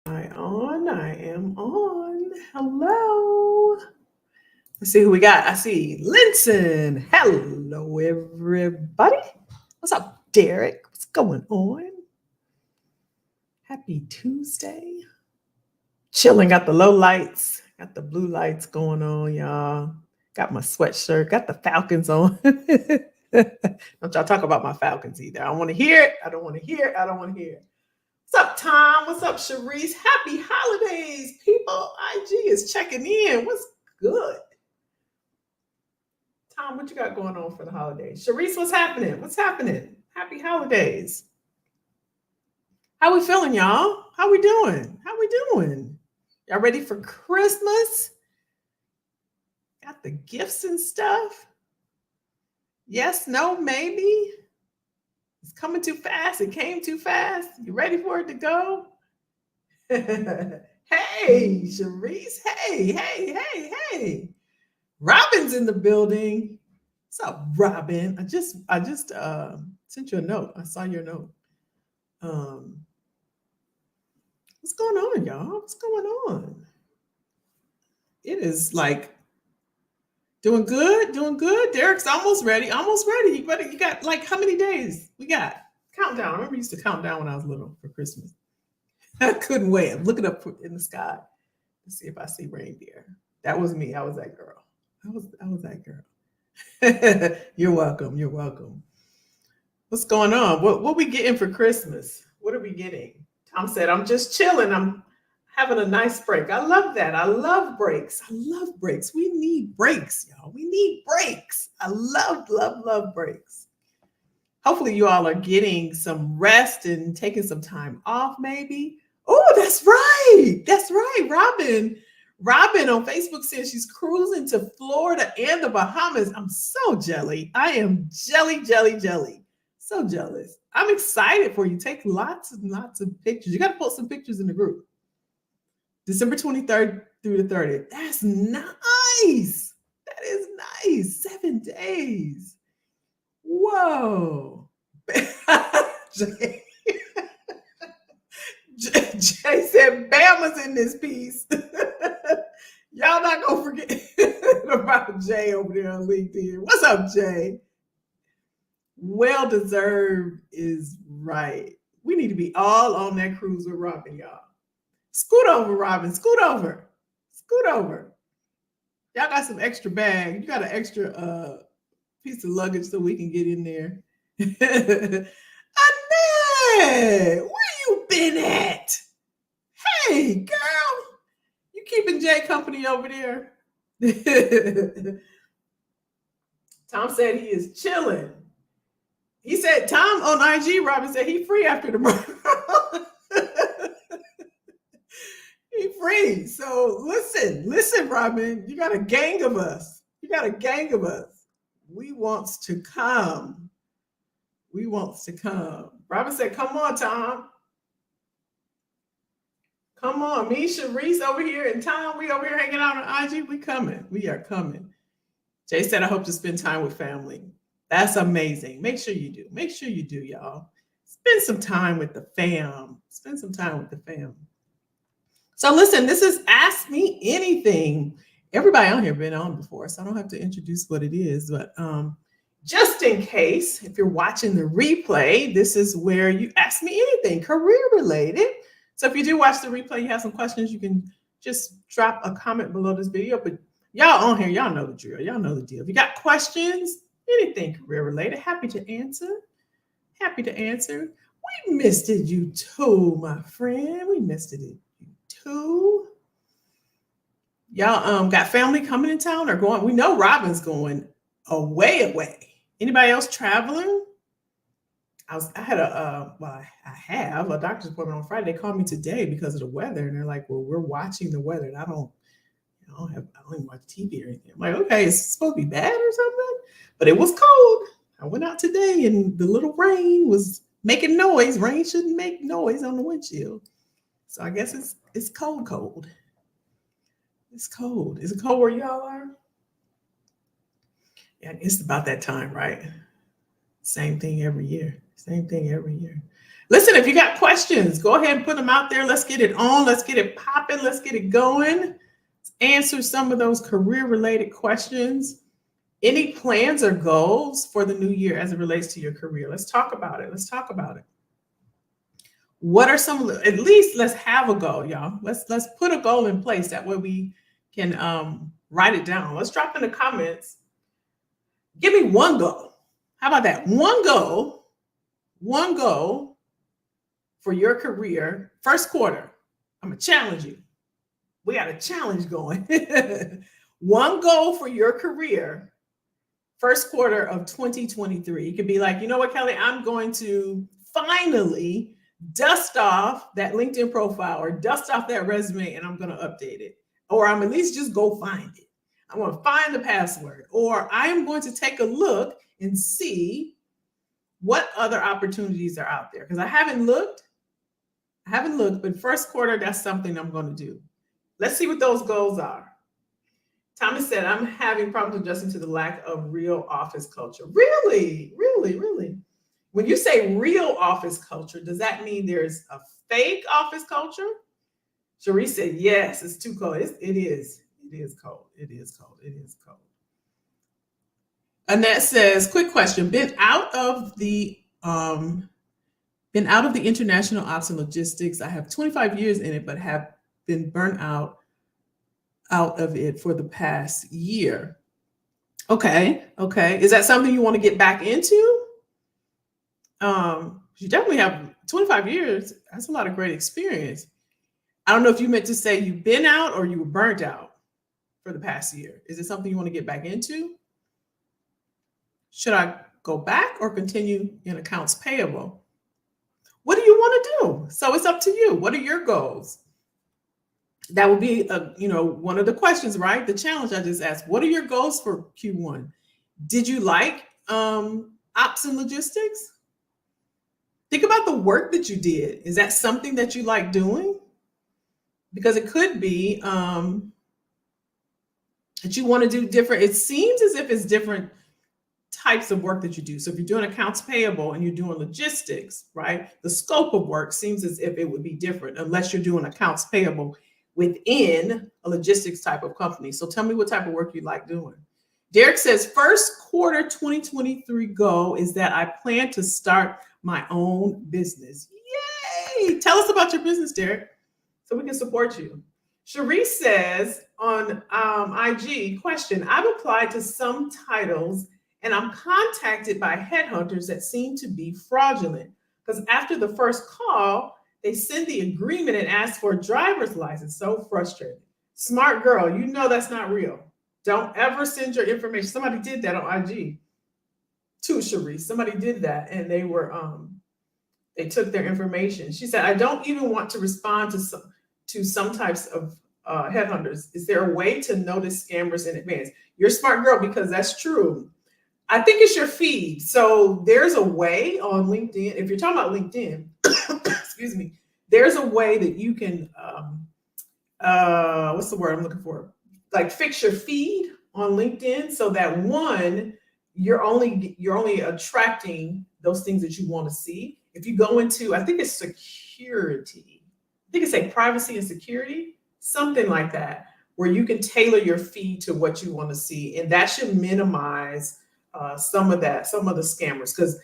I am on. Hello. Let's see who we got. I see Linson. Hello, everybody. What's up, Derek? What's going on? Happy Tuesday. Chilling. Got the low lights. Got the blue lights going on, y'all. Got my sweatshirt. Got the Falcons on. Don't y'all talk about my Falcons either. I don't want to hear it. I don't want to hear it. I don't want to hear it. What's up, Tom? What's up, Sharice? Happy holidays, people. IG is checking in. What's good? Tom, what you got going on for the holidays? Sharice, what's happening? What's happening? Happy holidays. How we feeling, y'all? How we doing? How we doing? Y'all ready for Christmas? Got the gifts and stuff? Yes, no, maybe? It's coming too fast. It came too fast. You ready for it to go? Hey, Sharice. Hey. Robin's in the building. What's up, Robin? I just sent you a note. I saw your note. What's going on, y'all? What's going on? It is like doing good. Derek's almost ready. You got like how many days? We got countdown. I remember I used to count down when I was little for Christmas. I couldn't wait. I'm looking up in the sky to see if I see reindeer. That was me. I was that girl. I was that girl. You're welcome. What's going on? What we getting for Christmas? What are we getting? Tom said, I'm just chilling. I'm having a nice break. I love that. I love breaks. We need breaks, y'all. We need breaks. I love breaks. Hopefully you all are getting some rest and taking some time off, maybe. Oh, that's right. Robin on Facebook says she's cruising to Florida and the Bahamas. I'm so jelly. I am jelly. So jealous. I'm excited for you. Take lots and lots of pictures. You got to post some pictures in the group. December 23rd through the 30th. That's nice. That is nice. 7 days. Whoa. Jay said Bama's in this piece. Y'all not gonna forget about Jay over there on LinkedIn. What's up, Jay? Well deserved is right. We need to be all on that cruise with Robin, y'all. Scoot over, Robin. Scoot over. Y'all got some extra bag. You got an extra piece of luggage so we can get in there. Annette, where you been at? Hey, girl. You keeping Jay company over there? Tom said he is chilling. He said, Tom on IG, Robin said he free after tomorrow. He free. So listen, Robin, you got a gang of us. We wants to come. Robin said, come on, Tom. Come on. Me, Sharice over here, and Tom, we over here hanging out on IG. We are coming. Jay said, I hope to spend time with family. That's amazing. Make sure you do, y'all. Spend some time with the fam. So listen, this is Ask Me Anything. Everybody on here been on before, so I don't have to introduce what it is. But just in case, if you're watching the replay, this is where you ask me anything career related. So if you do watch the replay, you have some questions, you can just drop a comment below this video. But y'all on here, y'all know the drill. Y'all know the deal. If you got questions, anything career related, happy to answer. We missed it, you too, my friend. We missed it, you too. Y'all got family coming in town or going? We know Robin's going away. Anybody else traveling? I have a doctor's appointment on Friday. They called me today because of the weather, and they're like, "Well, we're watching the weather, and I don't even watch TV or anything." I'm like, "Okay, it's supposed to be bad or something," but it was cold. I went out today, and the little rain was making noise. Rain shouldn't make noise on the windshield, so I guess it's cold. It's cold. Is it cold where y'all are? Yeah, it's about that time, right? Same thing every year. Listen, if you got questions, go ahead and put them out there. Let's get it on. Let's get it popping. Let's get it going. Answer some of those career related questions. Any plans or goals for the new year as it relates to your career? Let's talk about it. Let's talk about it. What are some of the, at least let's have a goal, y'all. Let's put a goal in place. That way we can write it down. Let's drop in the comments. Give me one goal. How about that? One goal for your career. First quarter. I'm gonna challenge you. We got a challenge going. One goal for your career. First quarter of 2023. You could be like, you know what, Kelly, I'm going to finally dust off that LinkedIn profile or dust off that resume and I'm going to update it. Or I'm at least just go find it. I'm going to find the password. Or I am going to take a look and see what other opportunities are out there. Because I haven't looked, but first quarter, that's something I'm going to do. Let's see what those goals are. Thomas said, I'm having problems adjusting to the lack of real office culture. Really? When you say real office culture, does that mean there's a fake office culture? Cherie said, yes, it's too cold. It is cold. Annette says, quick question. Been out of the international ops and logistics. I have 25 years in it, but have been burnt out of it for the past year. Okay. Is that something you want to get back into? You definitely have 25 years. That's a lot of great experience. I don't know if you meant to say you've been out or you were burnt out for the past year. Is it something you want to get back into? Should I go back or continue in accounts payable? What do you want to do? So it's up to you. What are your goals? That would be, one of the questions, right? The challenge I just asked. What are your goals for Q1? Did you like ops and logistics? Think about the work that you did. Is that something that you like doing? Because it could be that you want to do different. It seems as if it's different types of work that you do. So if you're doing accounts payable and you're doing logistics, right? The scope of work seems as if it would be different unless you're doing accounts payable within a logistics type of company. So tell me what type of work you like doing. Derek says, first quarter 2023 goal is that I plan to start my own business. Yay! Tell us about your business, Derek, so we can support you. Cherie says on IG, question, I've applied to some titles and I'm contacted by headhunters that seem to be fraudulent because after the first call, they send the agreement and ask for a driver's license. So frustrating. Smart girl, you know that's not real. Don't ever send your information. Somebody did that on IG too, Cherie. Somebody did that and they were they took their information. She said, I don't even want to respond to some types of headhunters. Is there a way to notice scammers in advance? You're a smart girl because that's true. I think it's your feed. So there's a way on LinkedIn. If you're talking about LinkedIn, excuse me, there's a way that you can, what's the word I'm looking for? Like fix your feed on LinkedIn so that one, you're only attracting those things that you want to see. If you go into, I think it's security. I think it's like privacy and security, something like that, where you can tailor your feed to what you want to see. And that should minimize some of the scammers, because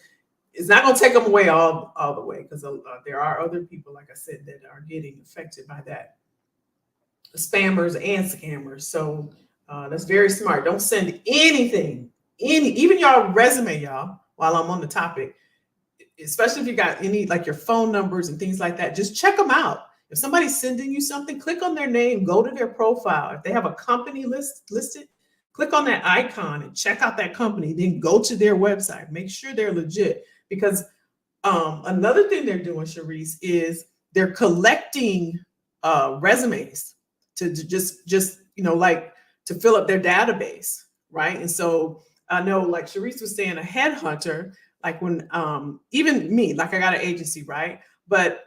it's not going to take them away all the way, because there are other people, like I said, that are getting affected by that. Spammers and scammers. So that's very smart. Don't send anything, even your resume, y'all, while I'm on the topic, especially if you got any, like your phone numbers and things like that, just check them out. If somebody's sending you something, click on their name, go to their profile. If they have a company listed, click on that icon and check out that company, then go to their website. Make sure they're legit, because another thing they're doing, Charisse, is they're collecting resumes to just like to fill up their database, right? And so I know, like Charisse was saying, a headhunter, like when even me, like I got an agency, right? But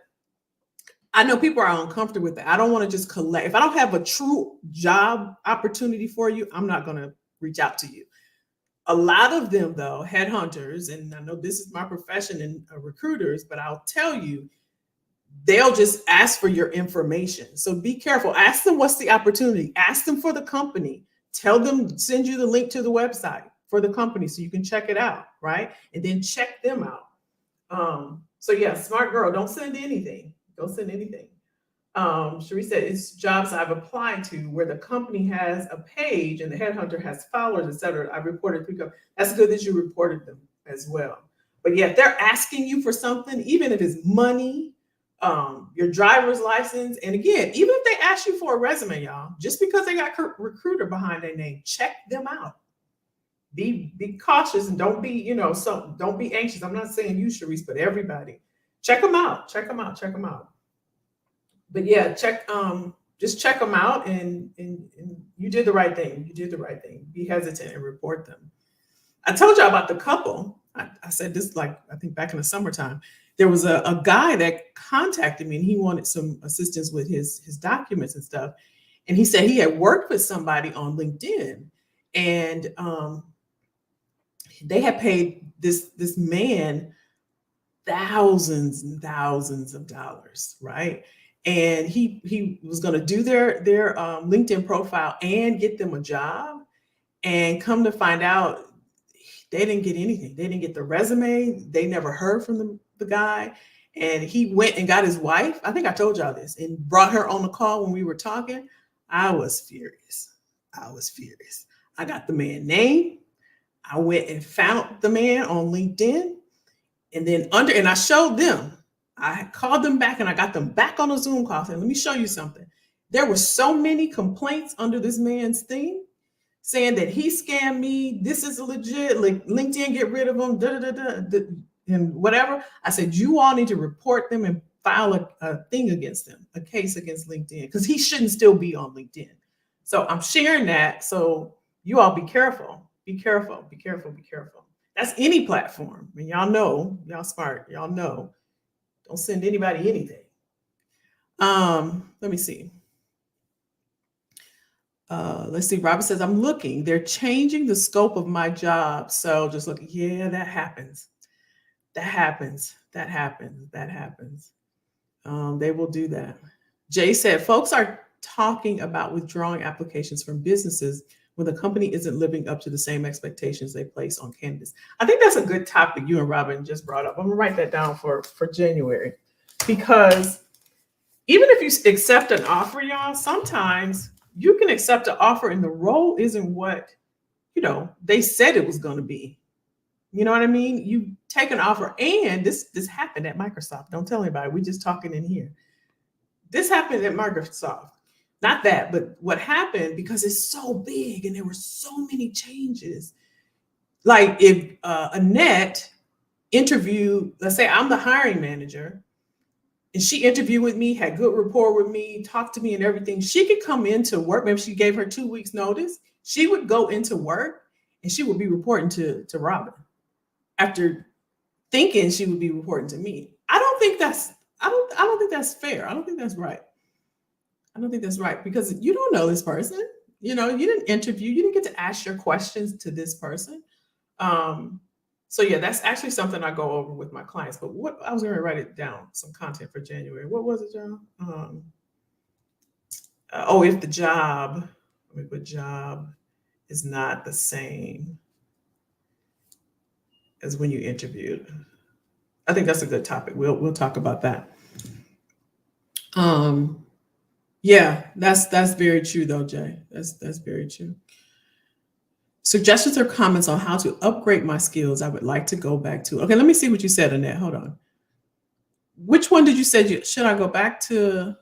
I know people are uncomfortable with that. I don't want to just collect. If I don't have a true job opportunity for you, I'm not going to reach out to you. A lot of them, though, headhunters, and I know this is my profession and recruiters, but I'll tell you, they'll just ask for your information. So be careful. Ask them what's the opportunity. Ask them for the company. Tell them, send you the link to the website for the company so you can check it out, right? And then check them out. So yeah, smart girl, don't send anything. Don't send anything. Cherie said it's jobs I've applied to where the company has a page and the headhunter has followers, etc. I reported 3 companies. That's good that you reported them as well. But yeah, if they're asking you for something, even if it's money, your driver's license, and again, even if they ask you for a resume, y'all, just because they got recruiter behind their name, check them out. Be cautious and don't be, don't be anxious. I'm not saying you, Sharice, but everybody. Check them out. Check them out. Check them out. But yeah, just check them out and you did the right thing. You did the right thing. Be hesitant and report them. I told y'all about the couple. I said this, like, I think back in the summertime. There was a guy that contacted me and he wanted some assistance with his documents and stuff. And he said he had worked with somebody on LinkedIn and they had paid this man thousands and thousands of dollars, right? And he was going to do their LinkedIn profile and get them a job. And come to find out, they didn't get anything. They didn't get the resume. They never heard from the guy. And he went and got his wife. I think I told y'all this, and brought her on the call when we were talking. I was furious. I got the man's name. I went and found the man on LinkedIn. And then and I showed them. I called them back and I got them back on a Zoom call saying, let me show you something. There were so many complaints under this man's thing saying that he scammed me. This is legit. Like LinkedIn, get rid of him, and whatever. I said, you all need to report them and file a thing against them, a case against LinkedIn, because he shouldn't still be on LinkedIn. So I'm sharing that. So you all be careful. Be careful. Be careful. Be careful. That's any platform. And y'all know, y'all smart. Y'all know. Don't send anybody anything. Let me see. Let's see. Robert says, I'm looking. They're changing the scope of my job. So just look. Yeah, that happens. That happens. That happens. That happens. They will do that. Jay said, folks are talking about withdrawing applications from businesses when the company isn't living up to the same expectations they place on candidates. I think that's a good topic you and Robin just brought up. I'm gonna write that down for January, because even if you accept an offer, y'all, sometimes you can accept an offer and the role isn't what, they said it was going to be. You know what I mean? You take an offer, and this happened at Microsoft. Don't tell anybody. We're just talking in here. This happened at Microsoft. Not that, but what happened, because it's so big and there were so many changes. Like if Annette interviewed, let's say I'm the hiring manager, and she interviewed with me, had good rapport with me, talked to me and everything, she could come into work. Maybe she gave her 2 weeks notice. She would go into work and she would be reporting to Robin after thinking she would be reporting to me. I don't think that's fair. I don't think that's right. I don't think that's right, because you don't know this person. You didn't interview. You didn't get to ask your questions to this person. So yeah, that's actually something I go over with my clients. But what I was going to write it down, some content for January. What was it, John? If the job is not the same as when you interviewed. I think that's a good topic. We'll talk about that. Yeah, that's very true though, Jay. That's very true. Suggestions or comments on how to upgrade my skills I would like to go back to. Okay, let me see what you said, Annette. Hold on. Which one did you say should I go back to?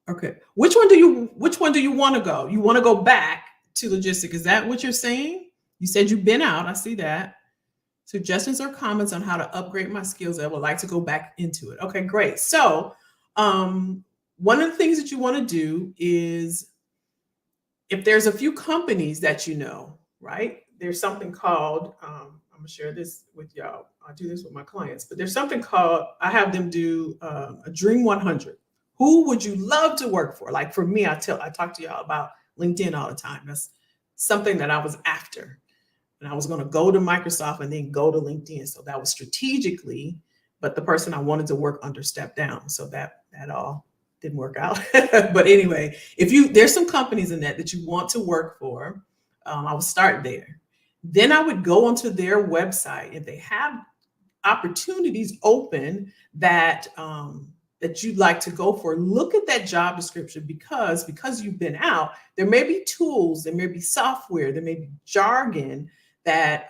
Okay. Which one do you want to go? You want to go back to logistics? Is that what you're saying? You said you've been out. I see that. Suggestions or comments on how to upgrade my skills I would like to go back into it. Okay, great. So one of the things that you want to do is, if there's a few companies that right? There's something called, I'm gonna share this with y'all. I do this with my clients, but there's something called, I have them do a Dream 100. Who would you love to work for? Like for me, I talk to y'all about LinkedIn all the time. That's something that I was after. and I was going to go to Microsoft and then go to LinkedIn. So that was strategically, but the person I wanted to work under stepped down. So that all didn't work out. But anyway, there's some companies in that you want to work for, I would start there. Then I would go onto their website. If they have opportunities open that that you'd like to go for, look at that job description, because you've been out, there may be tools, there may be software, there may be jargon that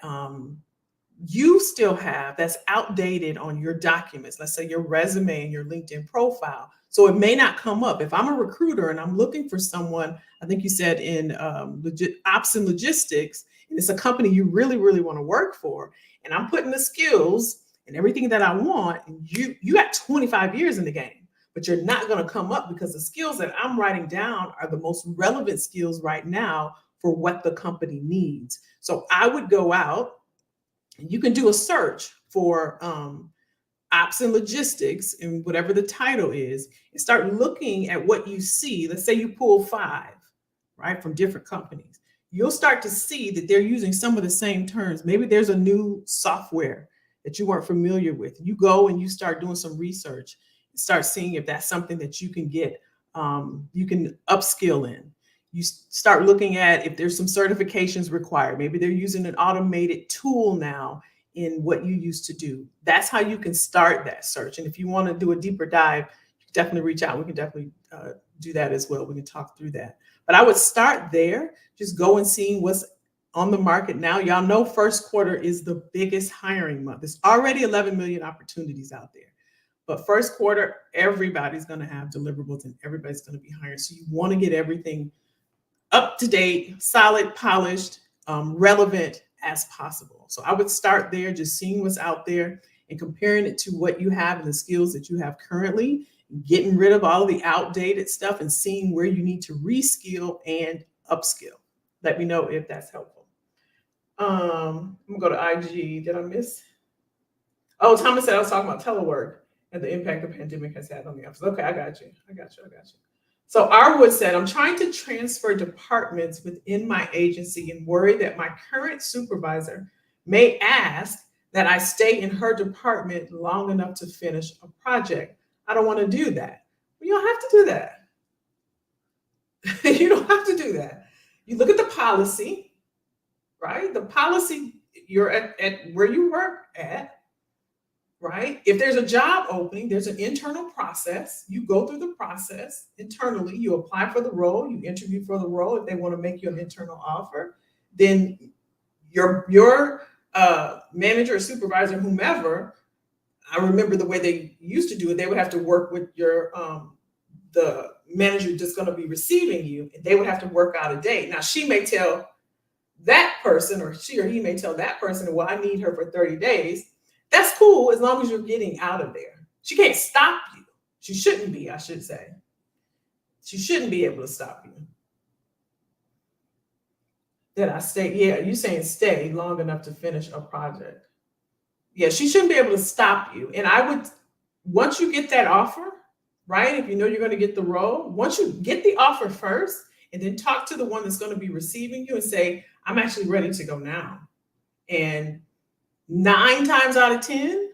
you still have that's outdated on your documents. Let's say your resume and your LinkedIn profile. So it may not come up. If I'm a recruiter and I'm looking for someone, I think you said in ops and logistics, and it's a company you really, really want to work for, and I'm putting the skills and everything that I want, and you got 25 years in the game, but you're not going to come up because the skills that I'm writing down are the most relevant skills right now for what the company needs. So I would go out, and you can do a search for ops and logistics and whatever the title is, and start looking at what you see. Let's say you pull 5, right, from different companies. You'll start to see that they're using some of the same terms. Maybe there's a new software that you weren't familiar with. You go and you start doing some research and start seeing if that's something that you can get, you can upskill in. You start looking at if there's some certifications required. Maybe they're using an automated tool now in what you used to do. That's how you can start that search. And if you want to do a deeper dive, you can definitely reach out. We can definitely do that as well. We can talk through that. But I would start there, just go and see what's on the market now. Y'all know first quarter is the biggest hiring month. There's already 11 million opportunities out there. But first quarter, everybody's going to have deliverables and everybody's going to be hiring. So you want to get everything up to date, solid, polished, relevant as possible. So I would start there, just seeing what's out there and comparing it to what you have and the skills that you have currently, getting rid of all of the outdated stuff and seeing where you need to reskill and upskill. Let me know if that's helpful. I'm gonna go to IG. Did I miss? Oh, Thomas said I was talking about telework and the impact the pandemic has had on the office. Okay, I got you. So Arwood said, I'm trying to transfer departments within my agency and worry that my current supervisor may ask that I stay in her department long enough to finish a project. I don't want to do that. Well, you don't have to do that. You don't have to do that. You look at the policy, right? The policy, you're at where you work at, right? If there's a job opening, there's an internal process. You go through the process internally. You apply for the role. You interview for the role. If they want to make you an internal offer, then your manager or supervisor, whomever, I remember the way they used to do it, they would have to work with your the manager that's going to be receiving you, and they would have to work out a date. Now, she may tell that person, or she or he may tell that person, well, I need her for 30 days. That's cool as long as you're getting out of there. She can't stop you. She shouldn't be, I should say. She shouldn't be able to stop you. Did I stay? Yeah, you're saying stay long enough to finish a project. Yeah, she shouldn't be able to stop you. And I would, once you get that offer, right? If you know you're going to get the role, once you get the offer first, and then talk to the one that's going to be receiving you and say, I'm actually ready to go now. And 9 times out of 10,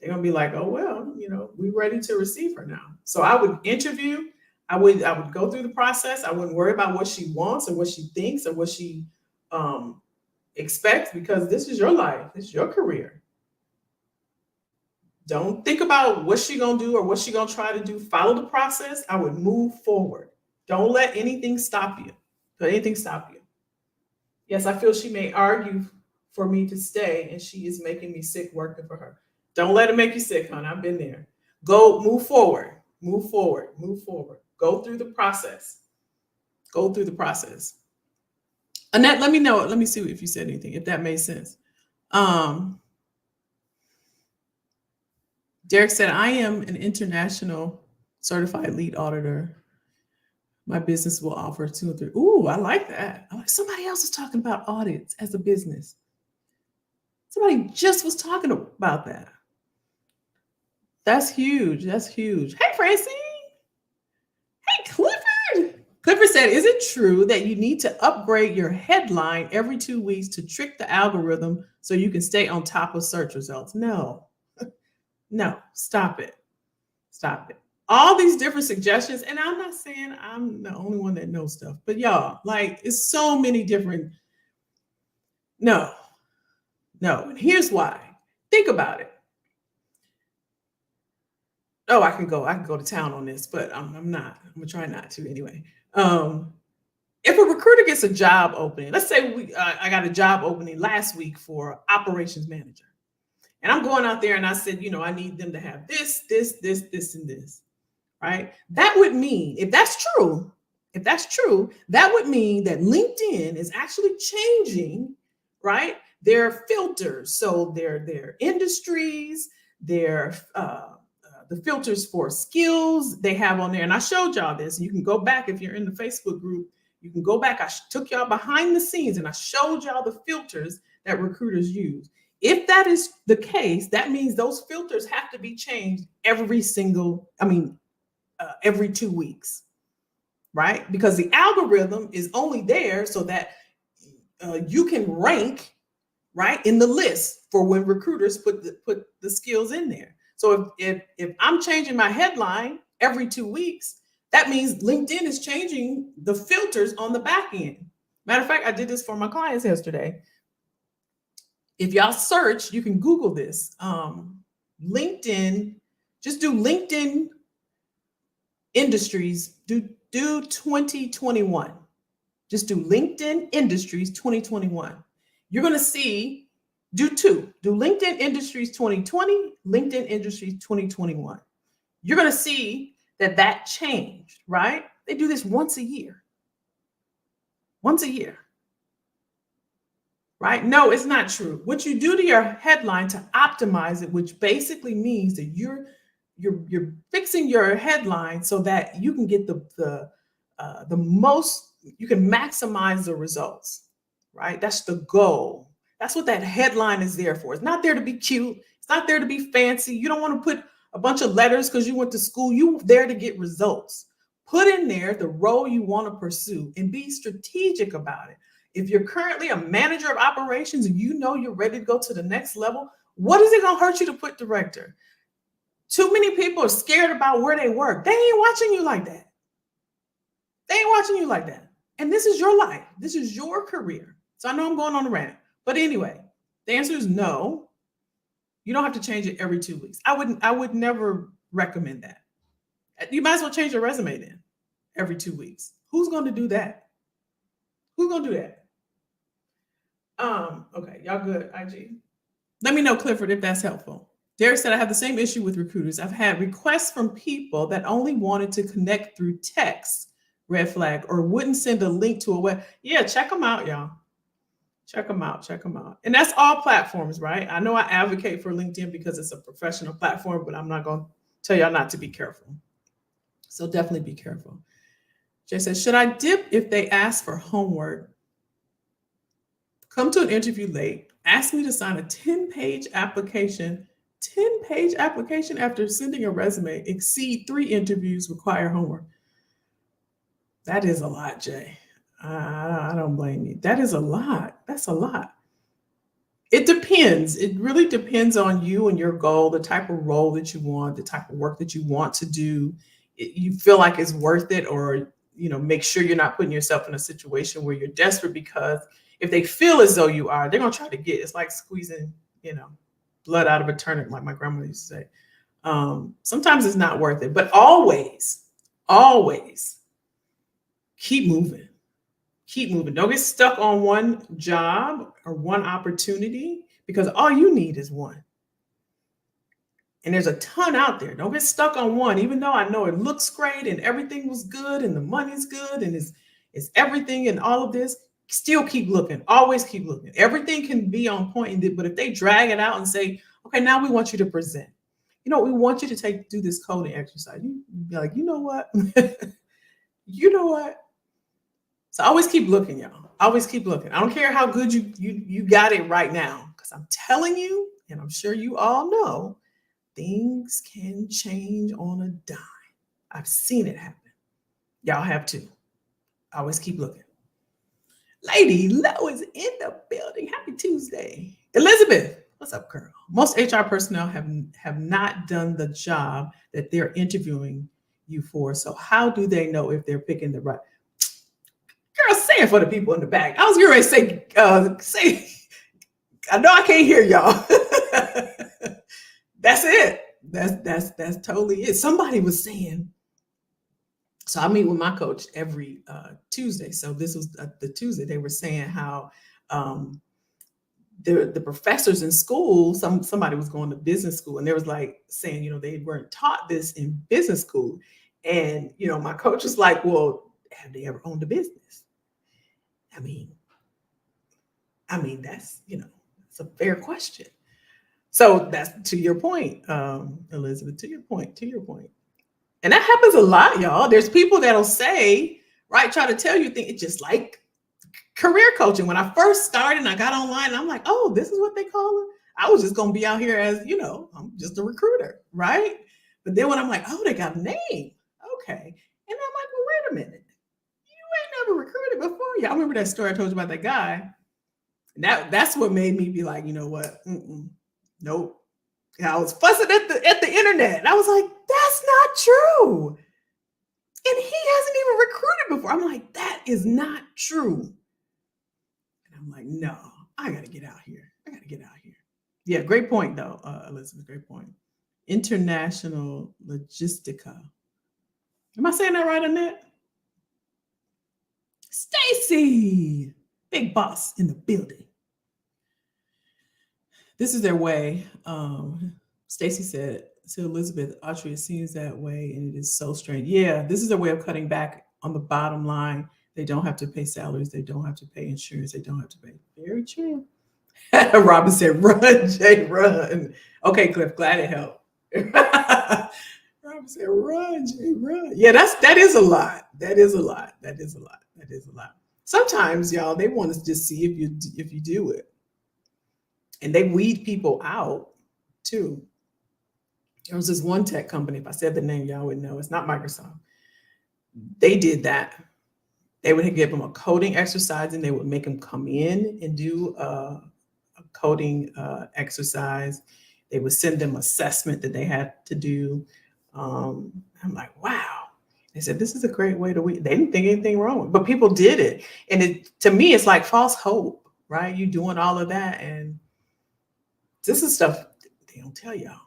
they're going to be like, oh, well, we're ready to receive her now. So I would interview. I would go through the process. I wouldn't worry about what she wants or what she thinks or what she expects, because this is your life. This is your career. Don't think about what she gonna do or what she gonna try to do. Follow the process. I would move forward. Don't let anything stop you. Don't let anything stop you. Yes, I feel she may argue for me to stay, and she is making me sick working for her. Don't let it make you sick, hon. I've been there. Go, move forward. Move forward. Move forward. Go through the process. Go through the process. Annette, let me know. Let me see if you said anything, if that made sense. Derek said, I am an international certified lead auditor. My business will offer 2 or 3. Ooh, I like that. I like somebody else is talking about audits as a business. Somebody just was talking about that. That's huge. That's huge. Hey, Francine. Hey, Clifford. Clifford said, is it true that you need to upgrade your headline every 2 weeks to trick the algorithm so you can stay on top of search results? No, no, stop it. Stop it. All these different suggestions, and I'm not saying I'm the only one that knows stuff, but y'all, like, it's so many different. No, no. And here's why. Think about it. Oh, I can go to town on this, but I'm not. I'm gonna try not to anyway. If a recruiter gets a job opening, let's say I got a job opening last week for operations manager, and I'm going out there and I said, I need them to have this, and this, right? That would mean, if that's true, that would mean that LinkedIn is actually changing, right? Their filters, so their industries, their the filters for skills they have on there. And I showed y'all this. You can go back if you're in the Facebook group. You can go back. I took y'all behind the scenes and I showed y'all the filters that recruiters use. If that is the case, that means those filters have to be changed every 2 weeks, right? Because the algorithm is only there so that you can rank, right, in the list for when recruiters put the skills in there. So if I'm changing my headline every 2 weeks, that means LinkedIn is changing the filters on the back end. Matter of fact, I did this for my clients yesterday. If y'all search, you can Google this. LinkedIn, just do LinkedIn industries, do 2021. Just do LinkedIn industries 2021. You're going to see, do LinkedIn industries 2020, LinkedIn industries 2021. You're going to see that changed, right? They do this once a year. Right? No, it's not true. What you do to your headline to optimize it, which basically means that you're fixing your headline so that you can get the most, you can maximize the results, right? That's the goal. That's what that headline is there for. It's not there to be cute. It's not there to be fancy. You don't want to put a bunch of letters because you went to school. You're there to get results. Put in there the role you want to pursue and be strategic about it. If you're currently a manager of operations and you're ready to go to the next level, what is it going to hurt you to put director? Too many people are scared about where they work. They ain't watching you like that. And this is your life. This is your career. So I know I'm going on a rant. But anyway, the answer is no. You don't have to change it every 2 weeks. I would never recommend that. You might as well change your resume then every 2 weeks. Who's going to do that? Okay, y'all good, IG? Let me know, Clifford, if that's helpful. Derek said, I have the same issue with recruiters. I've had requests from people that only wanted to connect through text, red flag, or wouldn't send a link to a web. Yeah, check them out, y'all. Check them out. And that's all platforms, right? I know I advocate for LinkedIn because it's a professional platform, but I'm not going to tell y'all not to be careful. So definitely be careful. Jay says, should I dip if they ask for homework? Come to an interview late, ask me to sign a 10-page application. 10-page application after sending a resume, exceed 3 interviews, require homework. That is a lot, Jay. I don't blame you. That is a lot. That's a lot. It depends. It really depends on you and your goal, the type of role that you want, the type of work that you want to do. You feel like it's worth it, or make sure you're not putting yourself in a situation where you're desperate, because if they feel as though you are, they're going to try to get, it's like squeezing, blood out of a turnip, like my grandmother used to say. Sometimes it's not worth it, but always keep moving. Don't get stuck on one job or one opportunity, because all you need is one. And there's a ton out there. Don't get stuck on one, even though I know it looks great and everything was good and the money's good and it's everything and all of this. Still keep looking. Always keep looking. Everything can be on point, but if they drag it out and say, okay, now we want you to present. We want you to do this coding exercise. You be like, you know what? So always keep looking, y'all. Always keep looking. I don't care how good you got it right now, because I'm telling you, and I'm sure you all know, things can change on a dime. I've seen it happen. Y'all have too. I always keep looking. Lady Low is in the building. Happy Tuesday. Elizabeth, what's up, girl? Most HR personnel have not done the job that they're interviewing you for. So how do they know if they're picking the right? Girl, say it for the people in the back. I was going to say, I know I can't hear y'all. That's it. That's totally it. Somebody was saying, so I meet with my coach every Tuesday. So this was the Tuesday. They were saying how the professors in school, somebody was going to business school, and they was like saying, they weren't taught this in business school. And my coach was like, well, have they ever owned a business? I mean, that's it's a fair question. So that's to your point, Elizabeth. To your point. And that happens a lot, y'all. There's people that'll say, right, try to tell you things. It's just like career coaching. When I first started and I got online, I'm like, oh, this is what they call it. I was just going to be out here as, I'm just a recruiter, right? But then when I'm like, oh, they got a name. Okay. And I'm like, well, wait a minute. You ain't never recruited before. Yeah, I remember that story I told you about that guy. That's what made me be like, you know what? Nope. And I was fussing at the internet. And I was like, that's not true. And he hasn't even recruited before. I'm like, that is not true. And I'm like, no, I got to get out here. Yeah, great point, though, Elizabeth. Great point. International Logistica. Am I saying that right, Annette? Stacy, big boss in the building. This is their way. Stacy said to Elizabeth, Autry, it seems that way, and it is so strange. Yeah, this is their way of cutting back on the bottom line. They don't have to pay salaries. They don't have to pay insurance. They don't have to pay. Very true. Robin said, run, Jay, run. Okay, Cliff, glad it helped. Robin said, run, Jay, run. Yeah, that is a lot. That is a lot. Sometimes, y'all, they want to just see if you do it. And they weed people out too. There was this one tech company, if I said the name, y'all would know. It's not Microsoft. They did that. They would give them a coding exercise, and they would make them come in and do a coding exercise. They would send them assessment that they had to do. I'm like, wow. They said, this is a great way to weed. They didn't think anything wrong, but people did it. And to me, it's like false hope, right? You doing all of that, and this is stuff they don't tell y'all.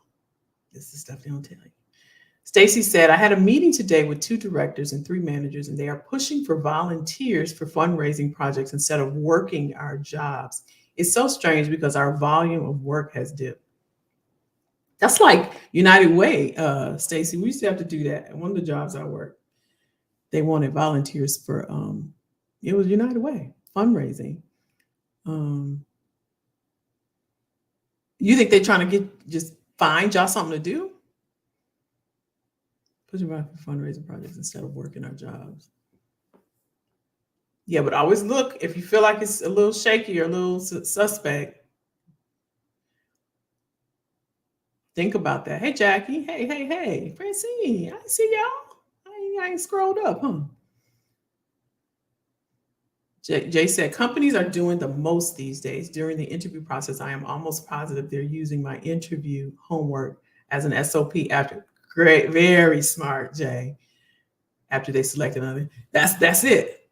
Stacy said, I had a meeting today with 2 directors and 3 managers, and they are pushing for volunteers for fundraising projects instead of working our jobs. It's so strange because our volume of work has dipped. That's like United Way, Stacy. We used to have to do that. At one of the jobs I worked, they wanted volunteers for, it was United Way, fundraising. You think they're trying to just find y'all something to do? Pushing back for fundraising projects instead of working our jobs. Yeah, but always look, if you feel like it's a little shaky or a little suspect, think about that. Hey, Jackie. Hey. Francine, I see y'all. I ain't scrolled up, huh? Jay said, companies are doing the most these days. During the interview process, I am almost positive they're using my interview homework as an SOP after. Great, very smart, Jay. After they select another. That's it.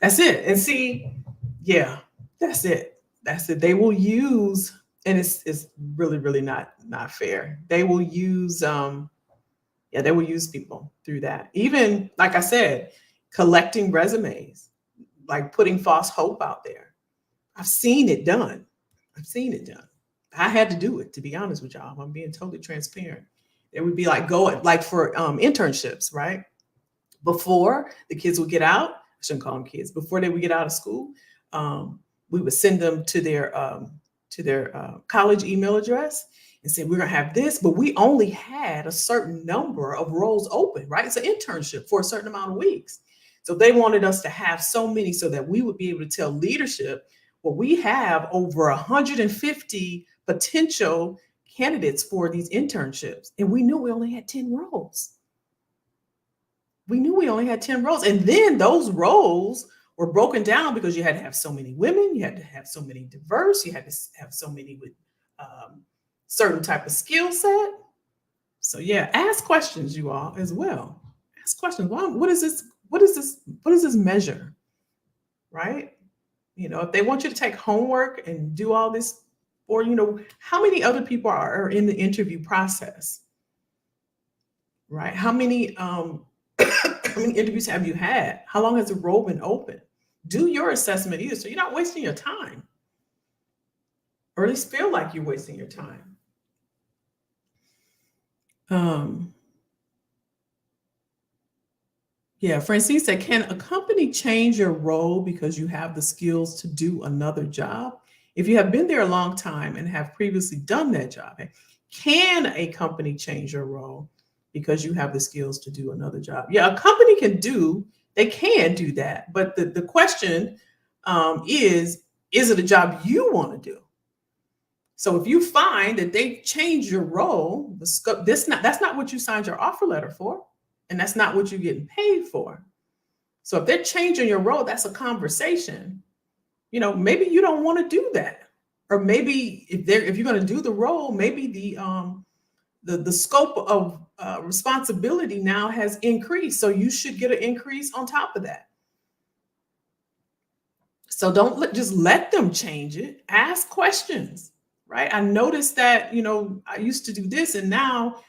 And see, yeah, that's it. They will use, and it's really, really not fair. They will use, they will use people through that. Even, like I said, collecting resumes, like putting false hope out there. I've seen it done. I had to do it, to be honest with y'all. I'm being totally transparent. It would be like for internships, right? Before the kids would get out, I shouldn't call them kids, before they would get out of school, we would send them to their college email address and say, we're going to have this, but we only had a certain number of roles open, right? It's an internship for a certain amount of weeks. So they wanted us to have so many so that we would be able to tell leadership, well, we have over 150 potential candidates for these internships. And we knew we only had 10 roles. We knew we only had 10 roles. And then those roles were broken down because you had to have so many women, you had to have so many diverse, you had to have so many with certain type of skill set. So yeah, ask questions, you all, as well. Ask questions. What is this? What is this? What does this measure? Right? If they want you to take homework and do all this, or how many other people are in the interview process? Right? How many how many interviews have you had? How long has the role been open? Do your assessment either, so you're not wasting your time, or at least feel like you're wasting your time. Yeah, Francine said, can a company change your role because you have the skills to do another job? If you have been there a long time and have previously done that job, can a company change your role because you have the skills to do another job? Yeah, a company they can do that. But the question is it a job you want to do? So if you find that they change your role, the scope, that's not what you signed your offer letter for, and that's not what you're getting paid for. So if they're changing your role, that's a conversation. Maybe you don't want to do that, or maybe if you're going to do the role, maybe the scope of responsibility now has increased, so you should get an increase on top of that. So don't just let them change it. Ask questions. Right? I noticed that, I used to do this and now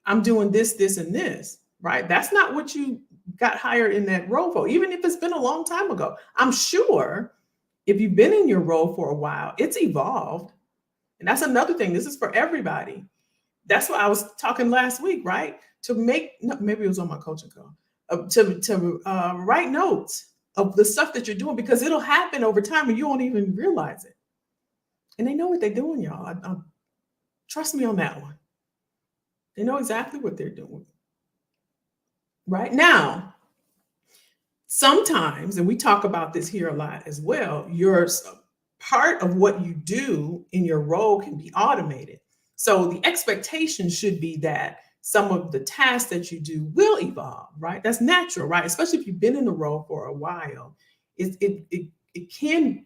I'm doing this, this, and this, right? That's not what you got hired in that role for, even if it's been a long time ago. I'm sure if you've been in your role for a while, it's evolved. And that's another thing. This is for everybody. That's what I was talking last week, right? Maybe it was on my coaching call, to write notes of the stuff that you're doing, because it'll happen over time and you won't even realize it. And they know what they're doing, y'all. Trust me on that one. They know exactly what they're doing. Right now, sometimes, and we talk about this here a lot as well, part of what you do in your role can be automated. So the expectation should be that some of the tasks that you do will evolve, right? That's natural, right? Especially if you've been in the role for a while. It can,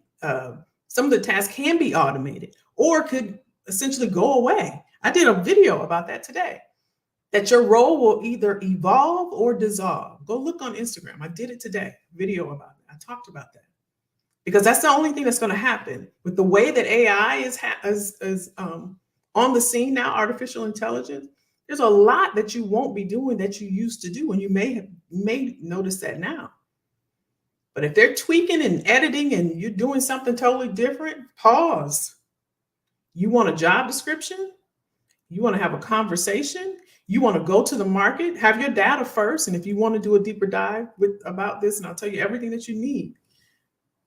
some of the tasks can be automated or could essentially go away. I did a video about that today, that your role will either evolve or dissolve. Go look on Instagram. I did it today, video about it. I talked about that because that's the only thing that's going to happen with the way that AI is on the scene now, artificial intelligence. There's a lot that you won't be doing that you used to do, and you may notice that now. But if they're tweaking and editing and you're doing something totally different, pause. You want a job description? You want to have a conversation? You want to go to the market, have your data first. And if you want to do a deeper dive about this, and I'll tell you everything that you need,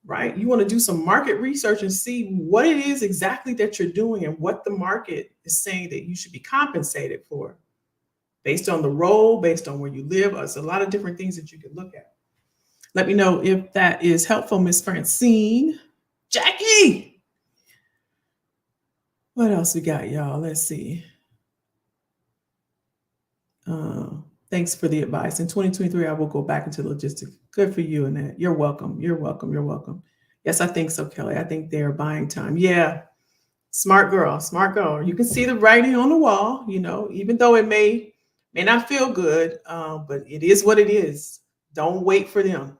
right? You want to do some market research and see what it is exactly that you're doing and what the market is saying that you should be compensated for based on the role, based on where you live. There's a lot of different things that you can look at. Let me know if that is helpful, Miss Francine. Jackie! What else we got, y'all? Let's see. Thanks for the advice. In 2023, I will go back into logistics. Good for you, Annette. You're welcome. You're welcome. You're welcome. Yes, I think so, Kelly. I think they're buying time. Yeah. Smart girl. Smart girl. You can see the writing on the wall, even though it may not feel good, but it is what it is. Don't wait for them.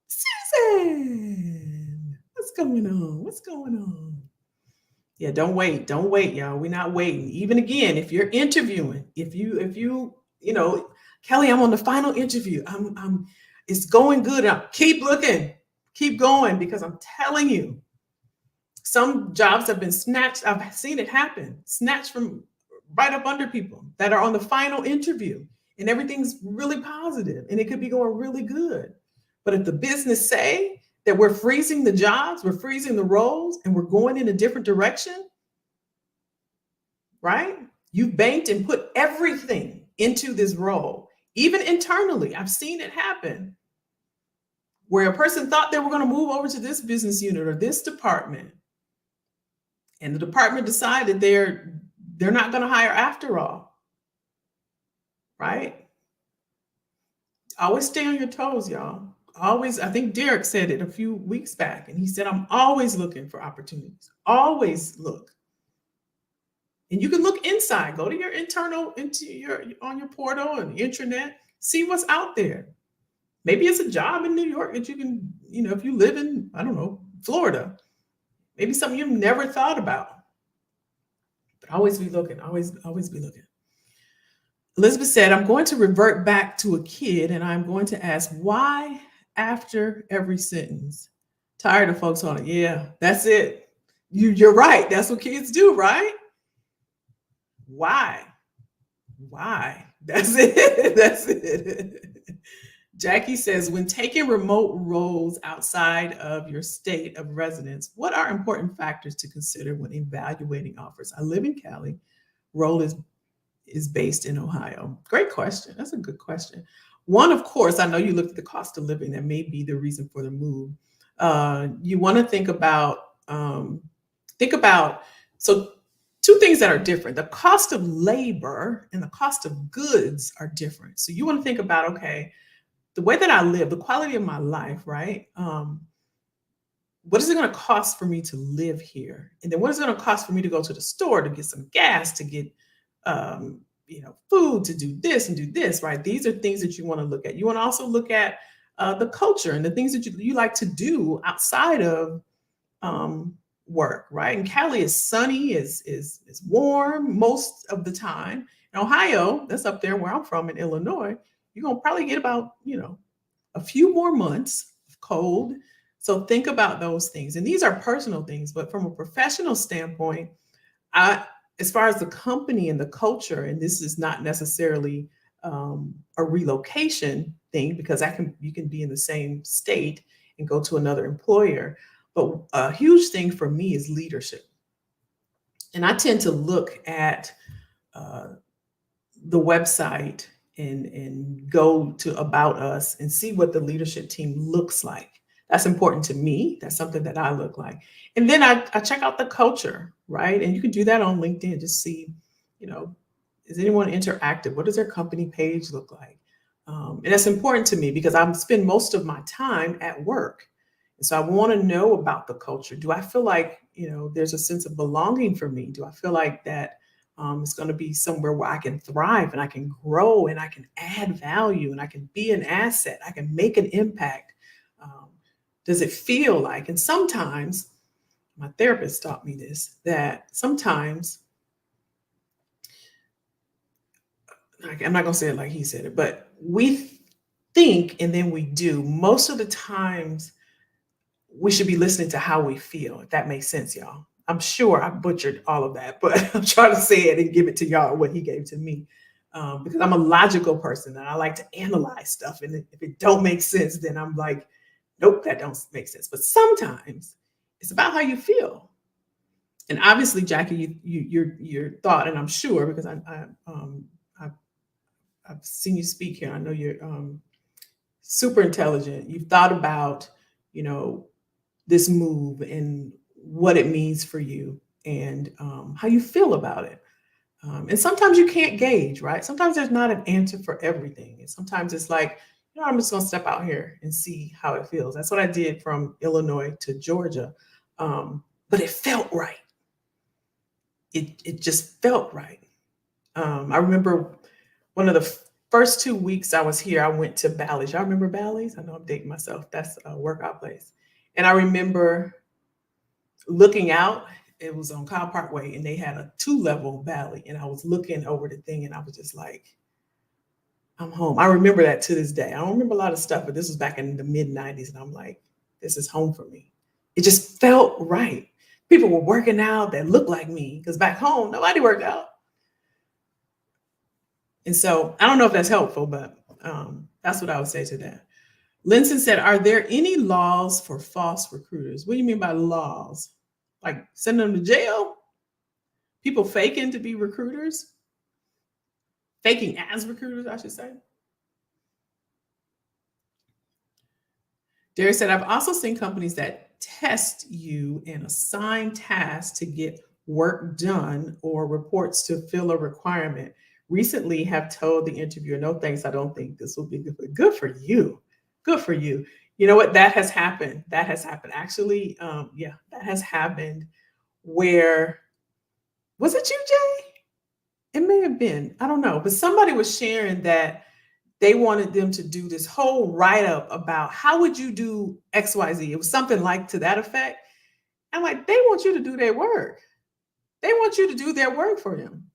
Susan, what's going on? What's going on? Yeah, don't wait. Don't wait, y'all. We're not waiting. Even again, if you're interviewing, if you Kelly, I'm on the final interview. It's going good. Keep looking, keep going, because I'm telling you, some jobs have been snatched. I've seen it happen, snatched from right up under people that are on the final interview, and everything's really positive and it could be going really good. But if the business say that we're freezing the jobs, we're freezing the roles, and we're going in a different direction, right? You've banked and put everything into this role, even internally. I've seen it happen where a person thought they were going to move over to this business unit or this department, and the department decided they're not going to hire after all, right? Always stay on your toes, y'all. Always, I think Derek said it a few weeks back, and he said, I'm always looking for opportunities. Always look. And you can look inside, go to your internal, into your on your portal and the internet, see what's out there. Maybe it's a job in New York that you can, if you live in, I don't know, Florida, maybe something you've never thought about. But always be looking, always be looking. Elizabeth said, I'm going to revert back to a kid and I'm going to ask why after every sentence. Tired of folks on it. Yeah, that's it. You're right. That's what kids do, right? Why? Why? That's it. That's it. Jackie says, when taking remote roles outside of your state of residence, what are important factors to consider when evaluating offers? I live in Cali. Role is based in Ohio. Great question. That's a good question. One, of course, I know you looked at the cost of living. That may be the reason for the move. You want to think about so two things that are different. The cost of labor and the cost of goods are different. So you want to think about, okay, the way that I live, the quality of my life, right? What is it going to cost for me to live here? And then what is it going to cost for me to go to the store to get some gas, to get food, to do this and do this, right? These are things that you want to look at. You want to also look at the culture and the things that you like to do outside of work, right? And Cali is sunny, is warm most of the time. In Ohio, that's up there where I'm from in Illinois, you're going to probably get about, a few more months of cold. So think about those things. And these are personal things, but from a professional standpoint, as far as the company and the culture, and this is not necessarily a relocation thing, because you can be in the same state and go to another employer. But a huge thing for me is leadership. And I tend to look at the website and go to About Us and see what the leadership team looks like. That's important to me. That's something that I look like. And then I check out the culture, right? And you can do that on LinkedIn. Just see, is anyone interactive? What does their company page look like? And that's important to me because I spend most of my time at work. And so I want to know about the culture. Do I feel like, there's a sense of belonging for me? Do I feel like that it's going to be somewhere where I can thrive and I can grow and I can add value and I can be an asset? I can make an impact. Does it feel like, and sometimes my therapist taught me this, that sometimes, I'm not going to say it like he said it, but we think and then we do. Most of the times we should be listening to how we feel, if that makes sense, y'all. I'm sure I butchered all of that, but I'm trying to say it and give it to y'all what he gave to me. Because I'm a logical person and I like to analyze stuff. And if it don't make sense, then I'm like, nope, that don't make sense. But sometimes it's about how you feel. And obviously, Jackie, your thought, and I'm sure because I've seen you speak here. I know you're super intelligent. You've thought about, this move and what it means for you and how you feel about it. And sometimes you can't gauge, right? Sometimes there's not an answer for everything. And sometimes it's like, I'm just going to step out here and see how it feels. That's what I did from Illinois to Georgia. But it felt right. It just felt right. I remember one of the first 2 weeks I was here, I went to Bally's. Y'all remember Bally's? I know I'm dating myself. That's a workout place. And I remember looking out, it was on Kyle Parkway, and they had a 2-level Bally. And I was looking over the thing, and I was just like, I'm home. I remember that to this day. I don't remember a lot of stuff, but this was back in the mid-90s. And I'm like, this is home for me. It just felt right. People were working out that looked like me because back home, nobody worked out. And so I don't know if that's helpful, but that's what I would say to that. Linson said, are there any laws for false recruiters? What do you mean by laws? Like sending them to jail? People faking to be recruiters? Faking as recruiters, I should say. Derek said, I've also seen companies that test you and assign tasks to get work done or reports to fill a requirement. recently have told the interviewer, no thanks, I don't think this will be good. Good for you. Good for you. You know what? That has happened. That has happened. Actually, yeah, that has happened where, was it you, Jay? It may have been. I don't know. But somebody was sharing that they wanted them to do this whole write-up about how would you do XYZ. It was something like to that effect. I'm like, they want you to do their work. They want you to do their work for them.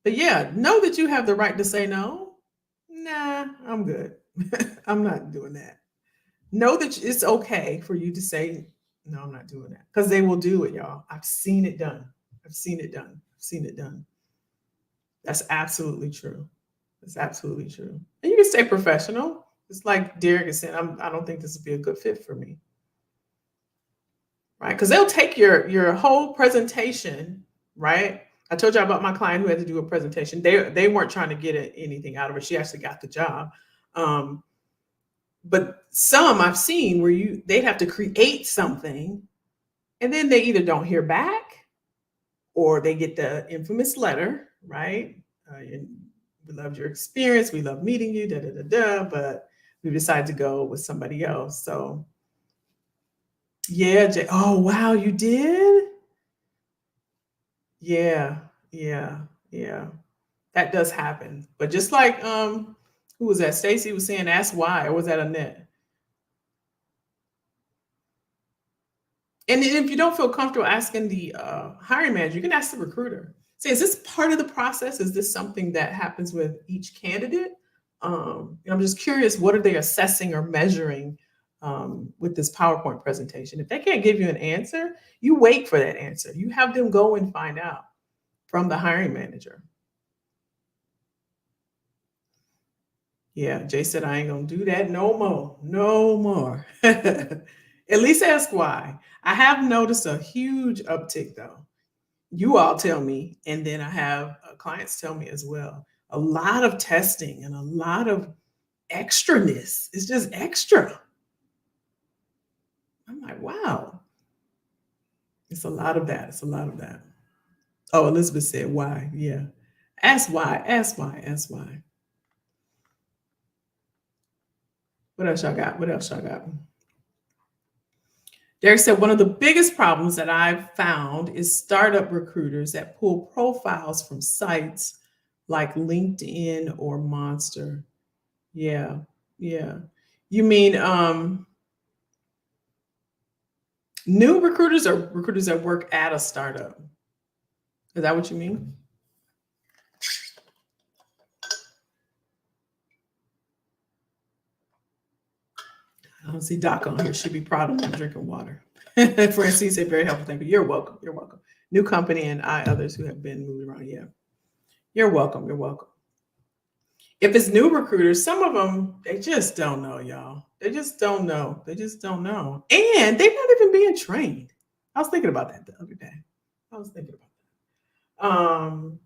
But yeah, know that you have the right to say no. Nah, I'm good. I'm not doing that. Know that it's okay for you to say, no, I'm not doing that. Because they will do it, y'all. I've seen it done. I've seen it done. I've seen it done. That's absolutely true. That's absolutely true. And you can stay professional. It's like Derek is saying, I don't think this would be a good fit for me. Right? Because they'll take your whole presentation, right? I told you about my client who had to do a presentation. They weren't trying to get anything out of it. She actually got the job. But some I've seen where they'd have to create something and then they either don't hear back or they get the infamous letter, right? And we loved your experience. We love meeting you, da da da da. But we decided to go with somebody else. So yeah, Jay. Oh wow, you did? Yeah, yeah, yeah. That does happen. But just like who was that? Stacy was saying, ask why, or was that Annette? And then if you don't feel comfortable asking the hiring manager, you can ask the recruiter. Say, is this part of the process? Is this something that happens with each candidate? I'm just curious, what are they assessing or measuring with this PowerPoint presentation? If they can't give you an answer, you wait for that answer. You have them go and find out from the hiring manager. Yeah, Jay said, I ain't gonna do that no more. No more. At least ask why. I have noticed a huge uptick though. You all tell me, and then I have clients tell me as well. A lot of testing and a lot of extraness. It's just extra. I'm like, wow. It's a lot of that. It's a lot of that. Oh, Elizabeth said, why? Yeah. Ask why. Ask why. Ask why. What else y'all got? What else y'all got? Derek said, one of the biggest problems that I've found is startup recruiters that pull profiles from sites like LinkedIn or Monster. Yeah, yeah. You mean new recruiters or recruiters that work at a startup? Is that what you mean? I don't see Doc on here. Should be proud of me drinking water. Francine said, very helpful. Thank you. You're welcome. You're welcome. New company and others who have been moving around. Yeah. You're welcome. You're welcome. If it's new recruiters, some of them, they just don't know, y'all. They just don't know. They just don't know. And they're not even being trained. I was thinking about that the other day. I was thinking about that.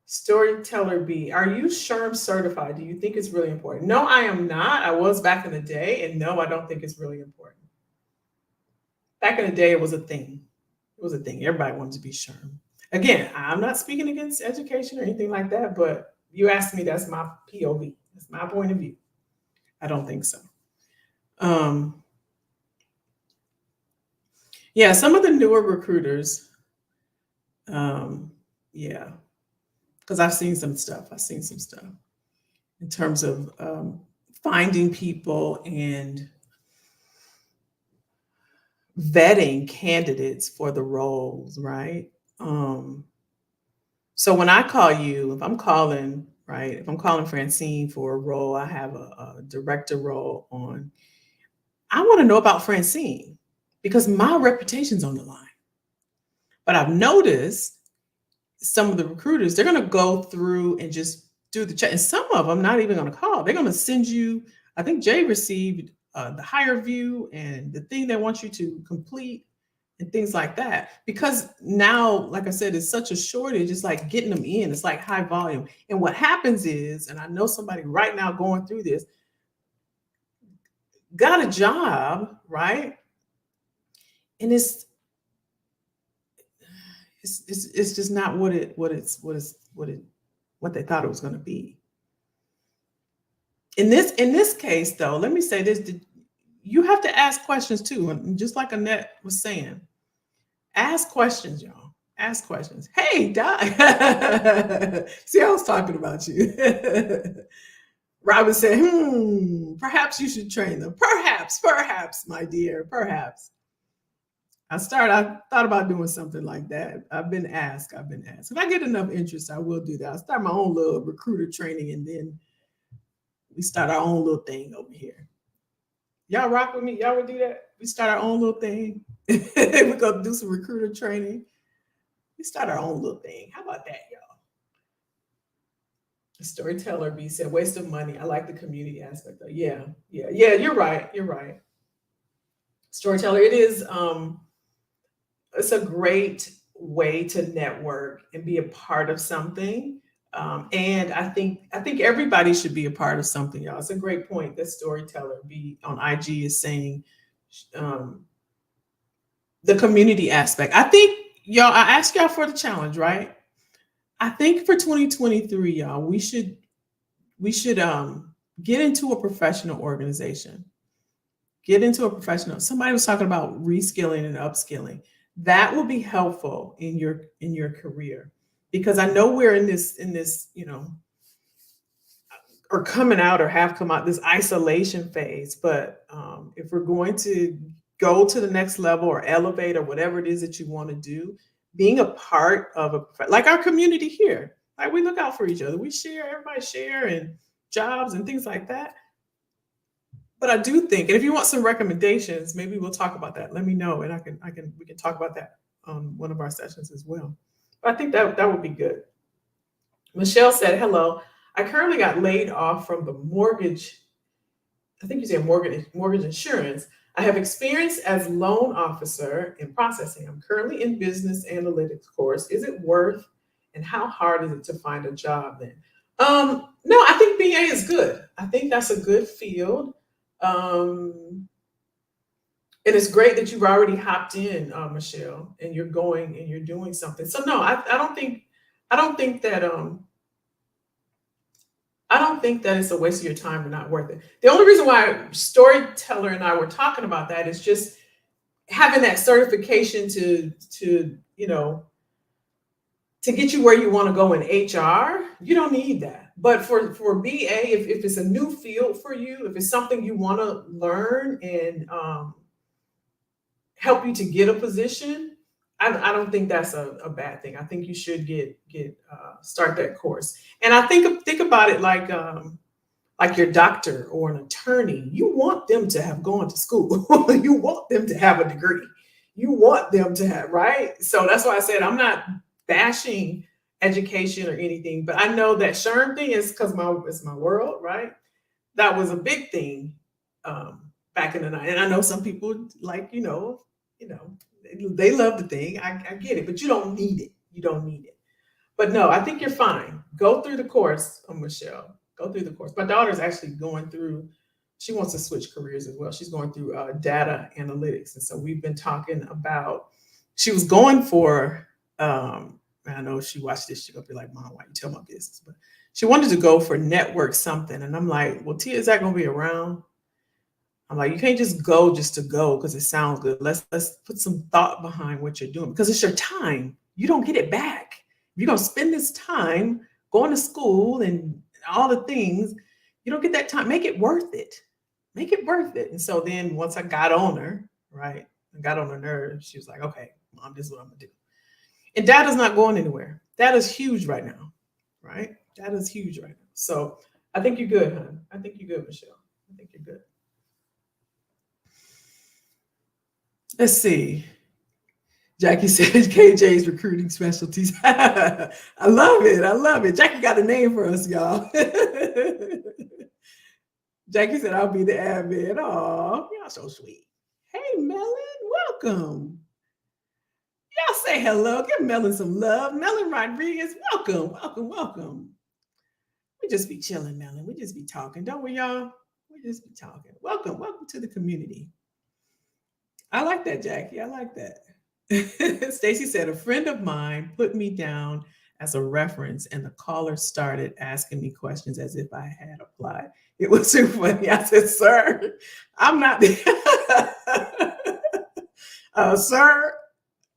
Storyteller B, are you SHRM certified? Do you think it's really important? No, I am not. I was back in the day, and no, I don't think it's really important. Back in the day, it was a thing. It was a thing. Everybody wanted to be SHRM. Again, I'm not speaking against education or anything like that, but you asked me, that's my POV. That's my point of view. I don't think so. Yeah, some of the newer recruiters, yeah, because I've seen some stuff. I've seen some stuff in terms of finding people and vetting candidates for the roles, right? So when I call you, if I'm calling, right, if I'm calling Francine for a role, I have a director role on, I want to know about Francine because my reputation's on the line. But I've noticed some of the recruiters, they're going to go through and just do the check. And some of them not even going to call. They're going to send you, I think Jay received the hire view and the thing they want you to complete and things like that. Because now, like I said, it's such a shortage. It's like getting them in. It's like high volume. And what happens is, and I know somebody right now going through this, got a job, right? And it's just not what it what they thought it was going to be. In this case, though, let me say this: you have to ask questions too, and just like Annette was saying, ask questions, y'all. Ask questions. Hey, Doc. See, I was talking about you. Robin said, perhaps you should train them. Perhaps, my dear, perhaps. I thought about doing something like that. I've been asked. If I get enough interest, I will do that. I'll start my own little recruiter training, and then we start our own little thing over here. Y'all rock with me? Y'all would do that? We start our own little thing. We're going to do some recruiter training. We start our own little thing. How about that, y'all? Storyteller B said, waste of money. I like the community aspect though. Yeah. You're right. Storyteller, it is it's a great way to network and be a part of something. And I think everybody should be a part of something, y'all. It's a great point that Storyteller B on IG is saying, the community aspect. I think, y'all, I asked y'all for the challenge, right? I think for 2023, y'all, we should get into a professional organization. Somebody was talking about reskilling and upskilling. That will be helpful in your career, because I know we're in this, or coming out or have come out this isolation phase. But if we're going to go to the next level or elevate or whatever it is that you want to do, being a part of like our community here, like we look out for each other. We share, everybody share, and jobs and things like that. But I do think, and if you want some recommendations, maybe we'll talk about that. Let me know, and we can talk about that on one of our sessions as well. But I think that would be good. Michelle said, hello. I currently got laid off from the mortgage. I think you said mortgage insurance. I have experience as loan officer in processing. I'm currently in business analytics course. Is it worth, and how hard is it to find a job then? No, I think BA is good. I think that's a good field. And it's great that you've already hopped in, Michelle, and you're going and you're doing something. So no, I don't think that it's a waste of your time or not worth it. The only reason why Storyteller and I were talking about that is just having that certification to get you where you want to go in HR. You don't need that. But for BA, if it's a new field for you, if it's something you want to learn and help you to get a position, I don't think that's a bad thing. I think you should start that course. And I think about it like your doctor or an attorney. You want them to have gone to school. You want them to have a degree. You want them to have, right? So that's why I said I'm not bashing education or anything, but I know that SHRM thing is because it's my world, right? That was a big thing back in the night. And I know some people like, they love the thing. I get it, but you don't need it. But no, I think you're fine. Go through the course, Michelle. Go through the course. My daughter's actually going through, she wants to switch careers as well. She's going through data analytics. And so we've been talking about, she was going for, I know if she watched this, she'll be like, Mom, why you tell my business? But she wanted to go for network something. And I'm like, well, Tia, is that going to be around? I'm like, you can't just go just to go because it sounds good. Let's put some thought behind what you're doing, because it's your time. You don't get it back. You're going to spend this time going to school and all the things. You don't get that time. Make it worth it. And so then once I got on her, right, I got on her nerves, she was like, okay, Mom, this is what I'm going to do. And data's not going anywhere. That is huge right now, right? That is huge right now. So I think you're good, hon. I think you're good, Michelle. I think you're good. Let's see. Jackie said KJ's recruiting specialties. I love it. Jackie got a name for us, y'all. Jackie said, I'll be the admin. Oh, y'all so sweet. Hey, Melon, welcome. Y'all say hello. Give Melon some love. Melon Rodriguez, welcome. We just be chilling, Melon. We just be talking, don't we, y'all? We just be talking. Welcome to the community. I like that, Jackie. I like that. Stacy said, a friend of mine put me down as a reference, and the caller started asking me questions as if I had applied. It was too funny. I said, "Sir, I'm not sir,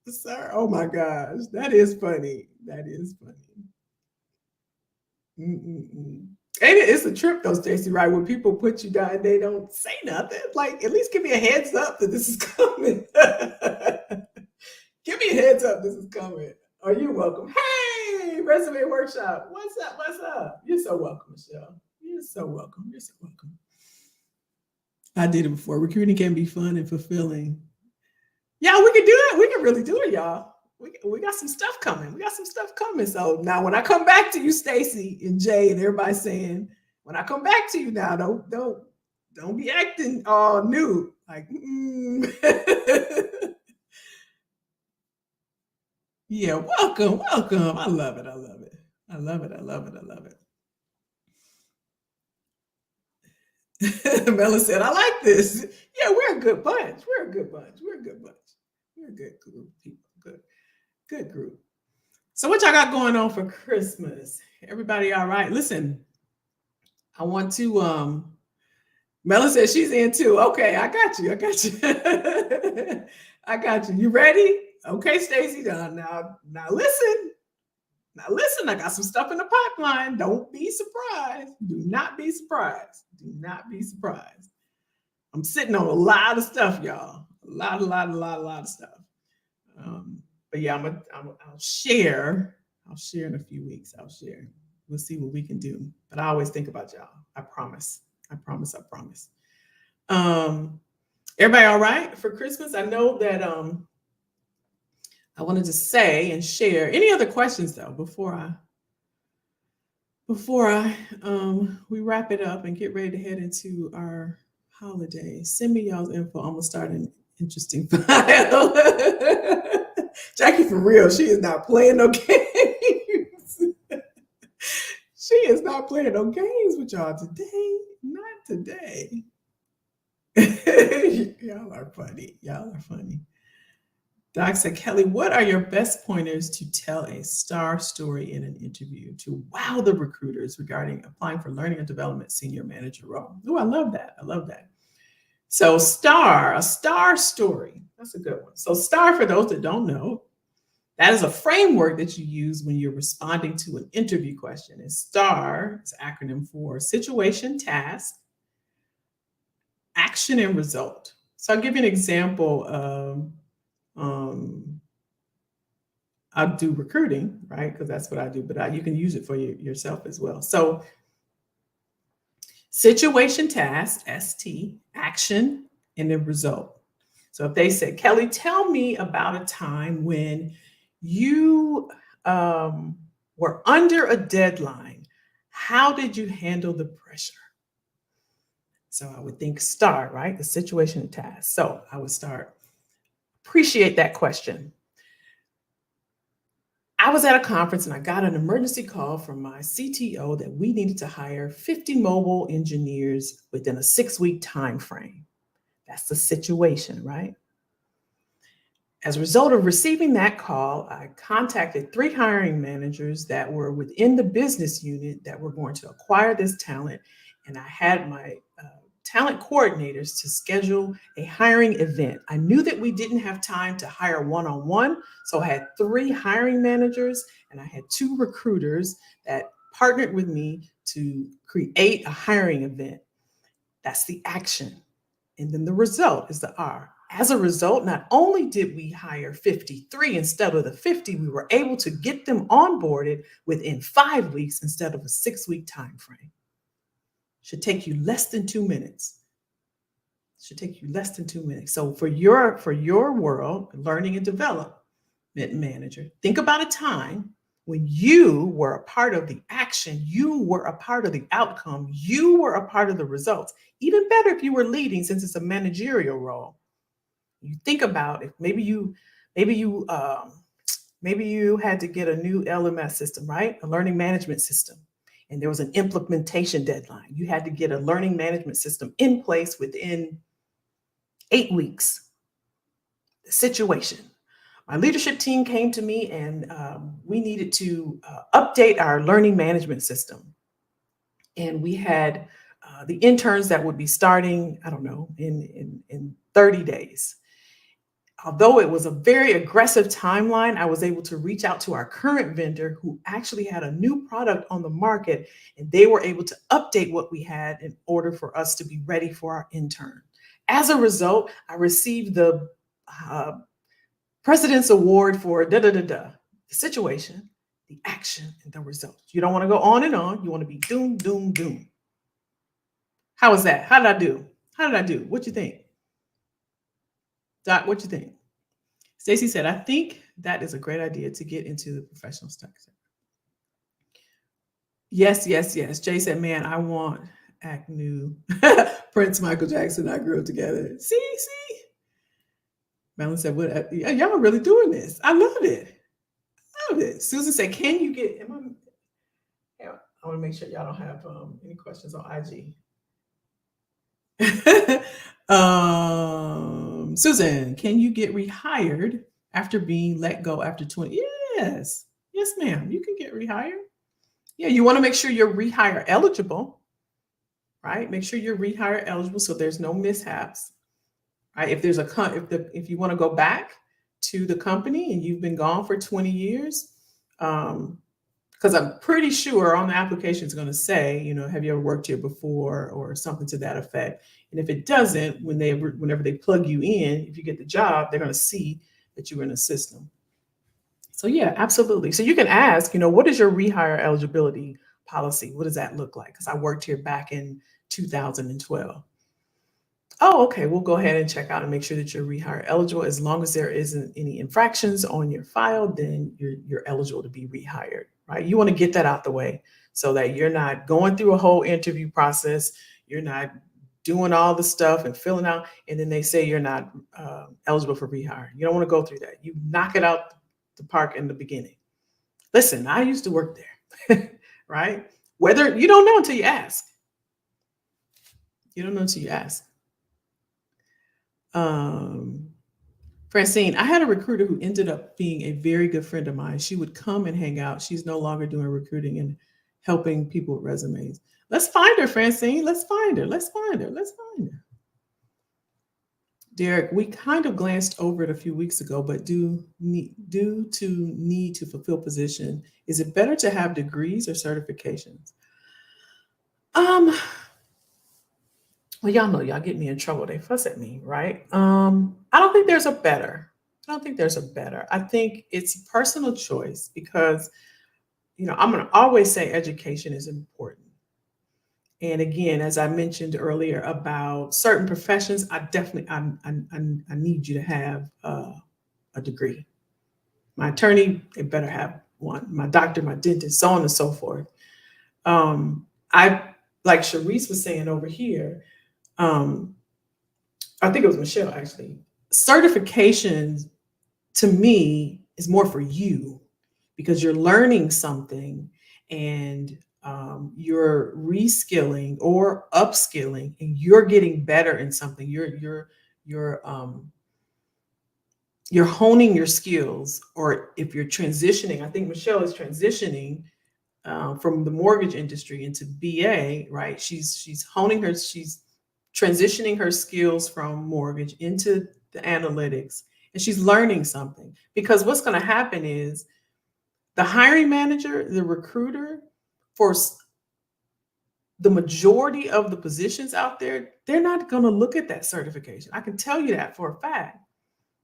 sir, oh my gosh, that is funny. That is funny. Mm-mm-mm. And it's a trip though, Stacey, right? When people put you down, they don't say nothing. Like, at least give me a heads up that this is coming. Give me a heads up this is coming. Are you welcome? Hey, resume workshop. What's up? What's up? You're so welcome, Michelle. You're so welcome. You're so welcome. I did it before. Recruiting can be fun and fulfilling. Yeah, we can do it. We can really do it, y'all. We got some stuff coming. We got some stuff coming. So now when I come back to you, Stacy and Jay, and everybody saying, when I come back to you now, don't be acting all new. Like, yeah, welcome. I love it. I love it. I love it. I love it. I love it. Mela said, I like this. Yeah, we're a good bunch. We're a good bunch. We're a good bunch. We're a good group of people. Good group. So what y'all got going on for Christmas? Everybody all right? Listen, I want to Mela says she's in too. Okay, I got you. I got you. You ready? Okay, Stacy. Now listen. Now listen, I got some stuff in the pipeline. Don't be surprised. Do not be surprised. Do not be surprised. I'm sitting on a lot of stuff, y'all. A lot of stuff. But yeah, I'll share. I'll share in a few weeks. I'll share. We'll see what we can do. But I always think about y'all. I promise. I promise. Everybody all right for Christmas? I know that I wanted to say and share. Any other questions though before I we wrap it up and get ready to head into our holiday? Send me y'all's info. I'm gonna start an interesting file. Jackie, for real, she is not playing no games. She is not playing no games with y'all today. Not today. Y'all are funny. Y'all are funny. Doc said, Kelly, what are your best pointers to tell a star story in an interview to wow the recruiters regarding applying for learning and development senior manager role? Oh, I love that. I love that. So a star story. That's a good one. So STAR, for those that don't know, that is a framework that you use when you're responding to an interview question. And STAR is an acronym for situation, task, action, and result. So I'll give you an example of I'll do recruiting, right? Because that's what I do, but you can use it for yourself as well. So situation, task, ST, action, and then result. So if they said, Kelly, tell me about a time when you were under a deadline, how did you handle the pressure? So I would think STAR, right? The situation and task. So I would start, appreciate that question. I was at a conference and I got an emergency call from my CTO that we needed to hire 50 mobile engineers within a 6-week time frame. That's the situation, right? As a result of receiving that call, I contacted 3 hiring managers that were within the business unit that were going to acquire this talent. And I had my talent coordinators to schedule a hiring event. I knew that we didn't have time to hire one-on-one, so I had 3 hiring managers and I had 2 recruiters that partnered with me to create a hiring event. That's the action. And then the result is the R. As a result, not only did we hire 53 instead of the 50, we were able to get them onboarded within 5 weeks instead of a 6-week time frame. Should take you less than 2 minutes. Should take you less than 2 minutes. So for your world, learning and development manager, think about a time when you were a part of the action, you were a part of the outcome, you were a part of the results. Even better if you were leading, since it's a managerial role. You think about if maybe you had to get a new LMS system, right? A learning management system. And there was an implementation deadline. You had to get a learning management system in place within 8 weeks. The situation. my leadership team came to me and we needed to update our learning management system. And we had the interns that would be starting, I don't know, in 30 days. Although it was a very aggressive timeline, I was able to reach out to our current vendor who actually had a new product on the market, and they were able to update what we had in order for us to be ready for our intern. As a result, I received the President's Award for the situation, the action, and the results. You don't want to go on and on. You want to be doom, doom, doom. How was that? How did I do? How did I do? What you think? Doc, what you think? Stacy said, I think that is a great idea to get into the professional sector. Yes, yes, yes. Jay said, man, I want act new. Prince, Michael Jackson, I grew up together. See? Madeline said, what? Y'all are really doing this. I love it. I love it. Susan said, can you get, I want to make sure y'all don't have any questions on IG. Susan, can you get rehired after being let go after 20? Yes, ma'am. You can get rehired. Yeah, you want to make sure you're rehire eligible, right? Make sure you're rehire eligible so there's no mishaps, right? If there's if you want to go back to the company and you've been gone for 20 years, because I'm pretty sure on the application it's going to say, have you ever worked here before or something to that effect. And if it doesn't, whenever they plug you in, if you get the job, they're going to see that you were in the system. So yeah, absolutely. So you can ask, what is your rehire eligibility policy? What does that look like? Because I worked here back in 2012. Oh, okay. We'll go ahead and check out and make sure that you're rehire eligible. As long as there isn't any infractions on your file, then you're eligible to be rehired, right? You want to get that out the way so that you're not going through a whole interview process. You're not doing all the stuff and filling out, and then they say you're not eligible for rehire. You don't want to go through that. You knock it out the park in the beginning. Listen, I used to work there, right? Whether you don't know until you ask. You don't know until you ask. Francine, I had a recruiter who ended up being a very good friend of mine. She would come and hang out. She's no longer doing recruiting and helping people with resumes. Let's find her, Francine. Let's find her. Derek, we kind of glanced over it a few weeks ago, but due to need to fulfill position, is it better to have degrees or certifications? Well, y'all know y'all get me in trouble. They fuss at me, right? I don't think there's a better. I think it's personal choice because, I'm going to always say education is important. And again, as I mentioned earlier about certain professions, I need you to have a degree. My attorney, they better have one. My doctor, my dentist, so on and so forth. Like Sharice was saying over here, I think it was Michelle actually. Certification to me is more for you because you're learning something and you're reskilling or upskilling, and you're getting better in something. You're honing your skills, or if you're transitioning, I think Michelle is transitioning from the mortgage industry into BA, right? She's transitioning her skills from mortgage into the analytics, and she's learning something. Because what's going to happen is the hiring manager, the recruiter, for the majority of the positions out there, they're not going to look at that certification. I can tell you that for a fact.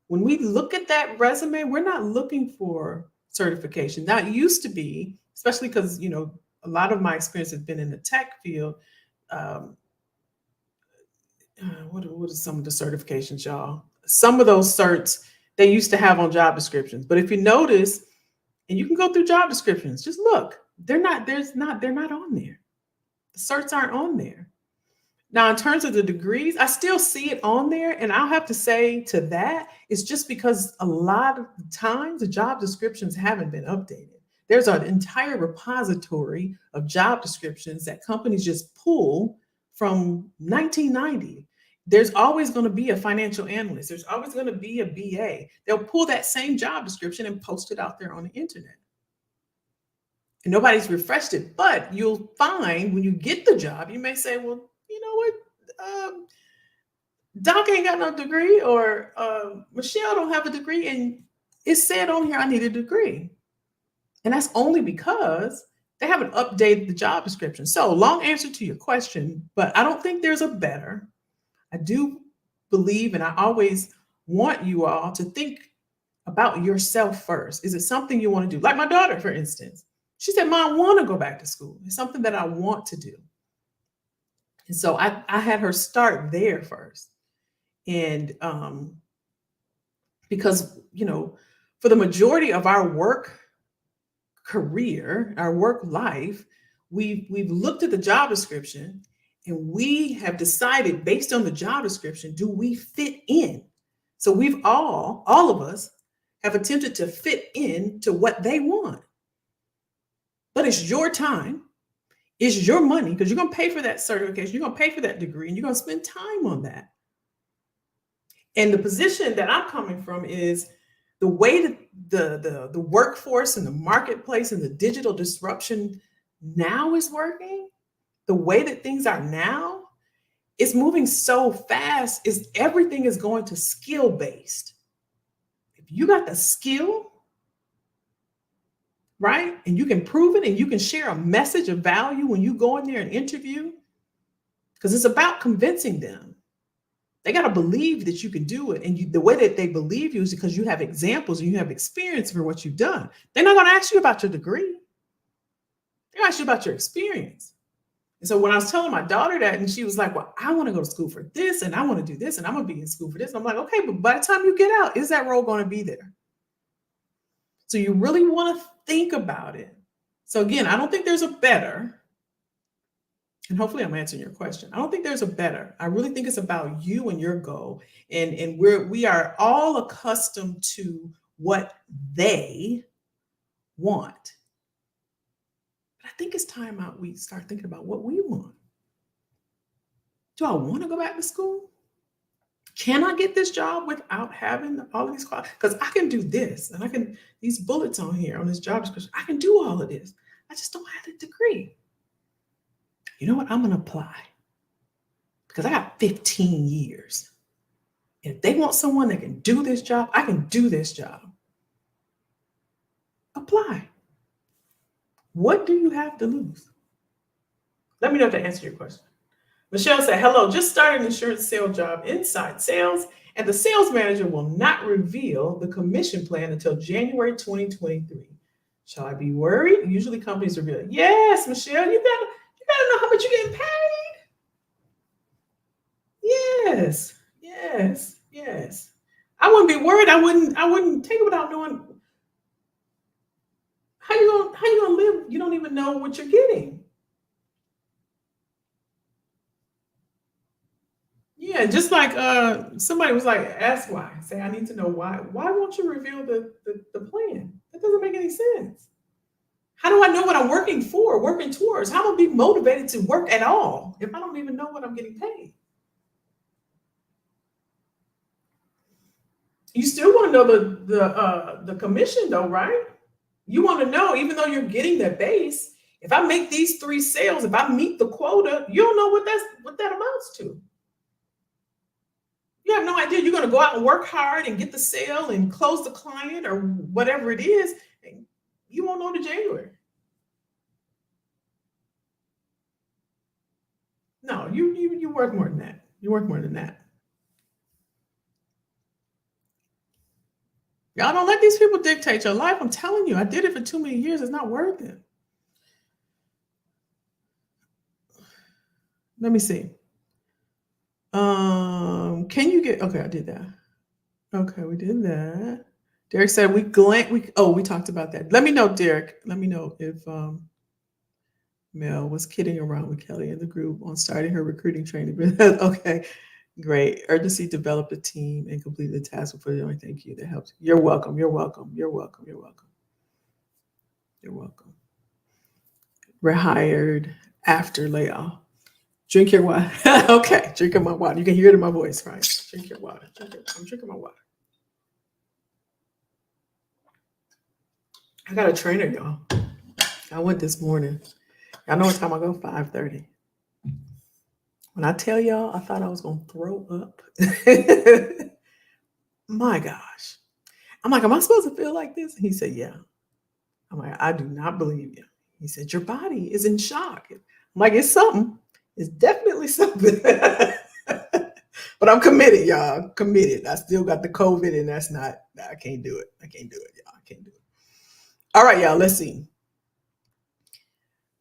When we look at that resume, we're not looking for certification. Now, it used to be, especially because, a lot of my experience has been in the tech field. What are some of the certifications, y'all? Some of those certs they used to have on job descriptions. But if you notice, and you can go through job descriptions, just look, they're not on there. The certs aren't on there. Now, in terms of the degrees, I still see it on there. And I'll have to say to that, it's just because a lot of times the job descriptions haven't been updated. There's an entire repository of job descriptions that companies just pull from 1990. There's always going to be a financial analyst. There's always going to be a BA. They'll pull that same job description and post it out there on the internet. And nobody's refreshed it. But you'll find when you get the job, you may say, well, you know what? Doc ain't got no degree, or Michelle don't have a degree. And it said on here, I need a degree. And that's only because they haven't updated the job description. So long answer to your question, but I don't think there's a better. I do believe, and I always want you all to think about yourself first. Is it something you want to do? Like my daughter, for instance, she said, Mom, I want to go back to school. It's something that I want to do. And so I had her start there first. And because, for the majority of our work career, our work life, we've looked at the job description and we have decided based on the job description, do we fit in? So we've all of us have attempted to fit in to what they want. But it's your time, it's your money, because you're going to pay for that certification, you're going to pay for that degree, and you're going to spend time on that. And the position that I'm coming from is the way that the workforce and the marketplace and the digital disruption now is working, the way that things are now, it's moving so fast, is everything is going to skill based. If you got the skill, right, and you can prove it and you can share a message of value when you go in there and interview, because it's about convincing them. They got to believe that you can do it. And the way that they believe you is because you have examples and you have experience for what you've done. They're not going to ask you about your degree. They're going to ask you about your experience. And so when I was telling my daughter that, and she was like, well, I want to go to school for this, and I want to do this, and I'm going to be in school for this. And I'm like, okay, but by the time you get out, is that role going to be there? So you really want to think about it. So again, I don't think there's a better. And hopefully I'm answering your question. I don't think there's a better. I really think it's about you and your goal. And we are all accustomed to what they want. But I think it's time out we start thinking about what we want. Do I want to go back to school? Can I get this job without having all of these qualities? Because I can do this, and I can, these bullets on here on this job description, I can do all of this. I just don't have the degree. You know what? I'm going to apply because I got 15 years. If they want someone that can do this job, I can do this job. Apply. What do you have to lose? Let me know if that answered your question. Michelle said, hello, just started an insurance sales job inside sales, and the sales manager will not reveal the commission plan until January 2023. Shall I be worried? Usually companies reveal it. Yes, Michelle, you gotta know how much you're getting paid. Yes. I wouldn't be worried. I wouldn't take it without knowing how you gonna live. You don't even know what you're getting. Yeah, just like somebody was like, ask why. Say, I need to know why. Why won't you reveal the plan? That doesn't make any sense. How do I know what I'm working for, working towards? How am I be motivated to work at all if I don't even know what I'm getting paid? You still want to know the commission though, right? You want to know, even though you're getting that base, if I make these 3 sales, if I meet the quota, you don't know what that amounts to. You have no idea. You're going to go out and work hard and get the sale and close the client or whatever it is. And you won't know to January. No, you work more than that. You work more than that. Y'all don't let these people dictate your life. I'm telling you, I did it for too many years. It's not worth it. Let me see. Can you get, okay, I did that. Okay, we did that. Derek said we talked about that. Let me know, Derek. Let me know if Mel was kidding around with Kelly in the group on starting her recruiting training. Okay, great. Urgency developed a team and completed the task before the only thank you. That helps. You're welcome. You're welcome. You're welcome. You're welcome. You're welcome. We're hired after layoff. Drink your water. Okay, drinking my water. You can hear it in my voice, right? Drink your water. I'm drinking my water. I got a trainer, y'all. I went this morning. I know what time I go, 5:30. When I tell y'all, I thought I was going to throw up. My gosh. I'm like, am I supposed to feel like this? And he said, yeah. I'm like, I do not believe you. He said, your body is in shock. I'm like, it's something. It's definitely something. But I'm committed, y'all. I'm committed. I still got the COVID, and I can't do it. I can't do it, y'all. I can't do it. All right, y'all, let's see.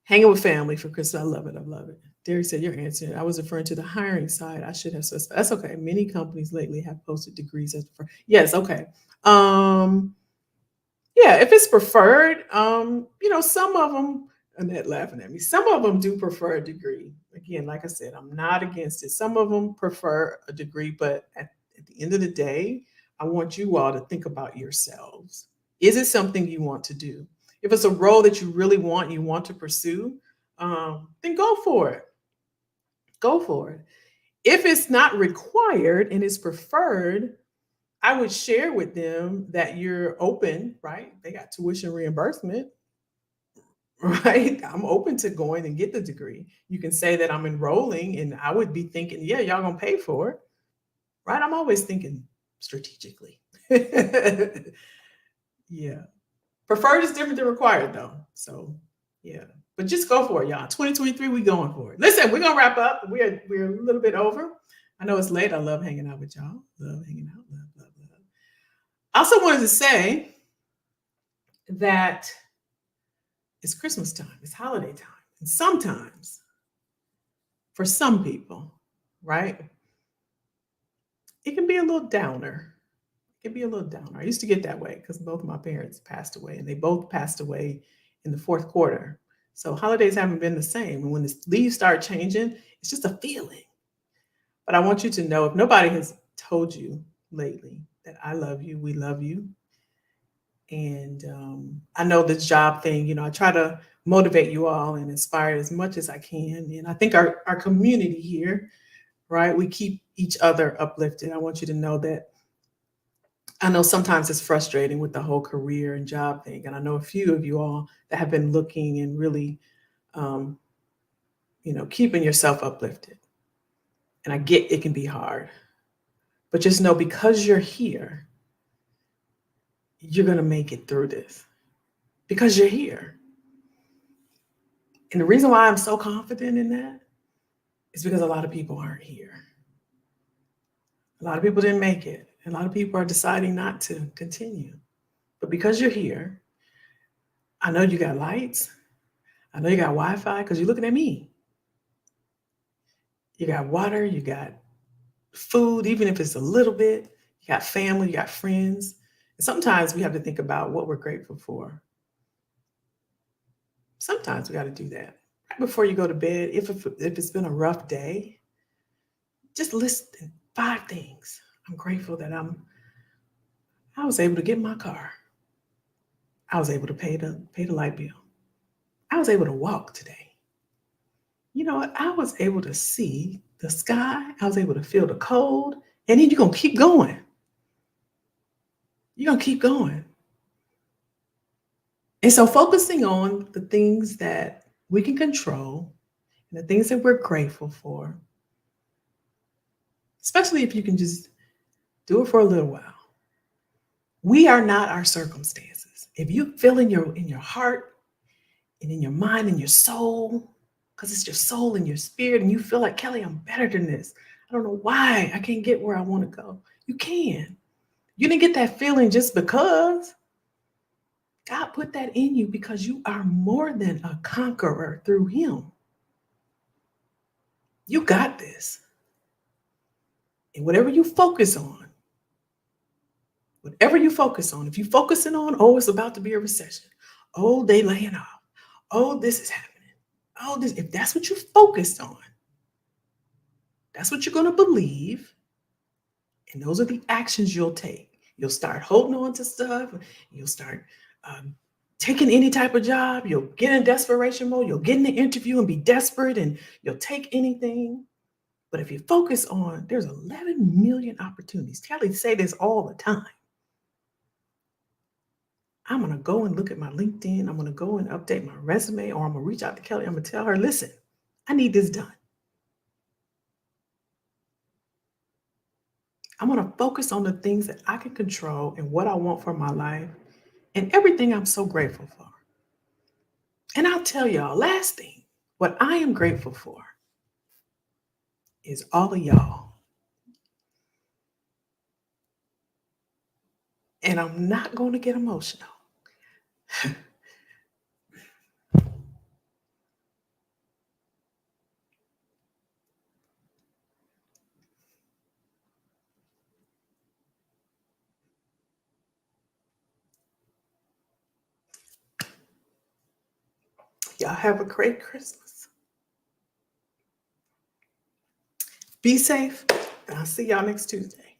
Hanging with family for Christmas. I love it. I love it. Derek said, your answer. I was referring to the hiring side. I should have said that's okay. Many companies lately have posted degrees as preferred. Yes, okay. Yeah, if it's preferred, some of them, Annette laughing at me, some of them do prefer a degree. Again, like I said, I'm not against it. Some of them prefer a degree, but at the end of the day, I want you all to think about yourselves. Is it something you want to do? If it's a role that you really want, you want to pursue, then go for it. Go for it. If it's not required and it's preferred, I would share with them that you're open, right? They got tuition reimbursement, right? I'm open to going and get the degree. You can say that I'm enrolling, and I would be thinking, yeah, y'all gonna pay for it, right? I'm always thinking strategically. Yeah. Preferred is different than required, though. So, yeah. But just go for it, y'all. 2023, we going for it. Listen, we're gonna wrap up. We're a little bit over. I know it's late. I love hanging out with y'all. Love hanging out. Love, love, love. I also wanted to say that it's Christmas time, it's holiday time. And sometimes, for some people, right, it can be a little downer. It can be a little downer. I used to get that way because both of my parents passed away, and they both passed away in the fourth quarter. So holidays haven't been the same. And when the leaves start changing, it's just a feeling. But I want you to know, if nobody has told you lately, that I love you, we love you. And I know this job thing, I try to motivate you all and inspire as much as I can. And I think our community here, right, we keep each other uplifted. I want you to know that I know sometimes it's frustrating with the whole career and job thing. And I know a few of you all that have been looking and really, um, keeping yourself uplifted. And I get it can be hard. But just know, because you're here, you're going to make it through this because you're here. And the reason why I'm so confident in that is because a lot of people aren't here. A lot of people didn't make it. A lot of people are deciding not to continue. But because you're here, I know you got lights. I know you got Wi-Fi because you're looking at me. You got water, you got food, even if it's a little bit. You got family, you got friends. And sometimes we have to think about what we're grateful for. Sometimes we got to do that. Right before you go to bed, if it's been a rough day, just list 5 things. I'm grateful that I was able to get in my car. I was able to pay the light bill. I was able to walk today. You know what? I was able to see the sky. I was able to feel the cold. And then you're going to keep going. You're going to keep going. And so focusing on the things that we can control and the things that we're grateful for, especially if you can just do it for a little while. We are not our circumstances. If you feel in your heart and in your mind and your soul, because it's your soul and your spirit, and you feel like, Kelly, I'm better than this. I don't know why I can't get where I want to go. You can. You didn't get that feeling just because. God put that in you because you are more than a conqueror through Him. You got this. And whatever you focus on, if you're focusing on, oh, it's about to be a recession. Oh, they laying off. Oh, this is happening. Oh, this, if that's what you're focused on, that's what you're going to believe. And those are the actions you'll take. You'll start holding on to stuff. You'll start taking any type of job, you'll get in desperation mode, you'll get in the interview and be desperate and you'll take anything. But if you focus on, there's 11 million opportunities. Kelly say this all the time. I'm going to go and look at my LinkedIn. I'm going to go and update my resume, or I'm going to reach out to Kelly. I'm going to tell her, listen, I need this done. I'm going to focus on the things that I can control and what I want for my life and everything I'm so grateful for. And I'll tell y'all, last thing, what I am grateful for is all of y'all. And I'm not going to get emotional. Y'all have a great Christmas. Be safe, and I'll see y'all next Tuesday.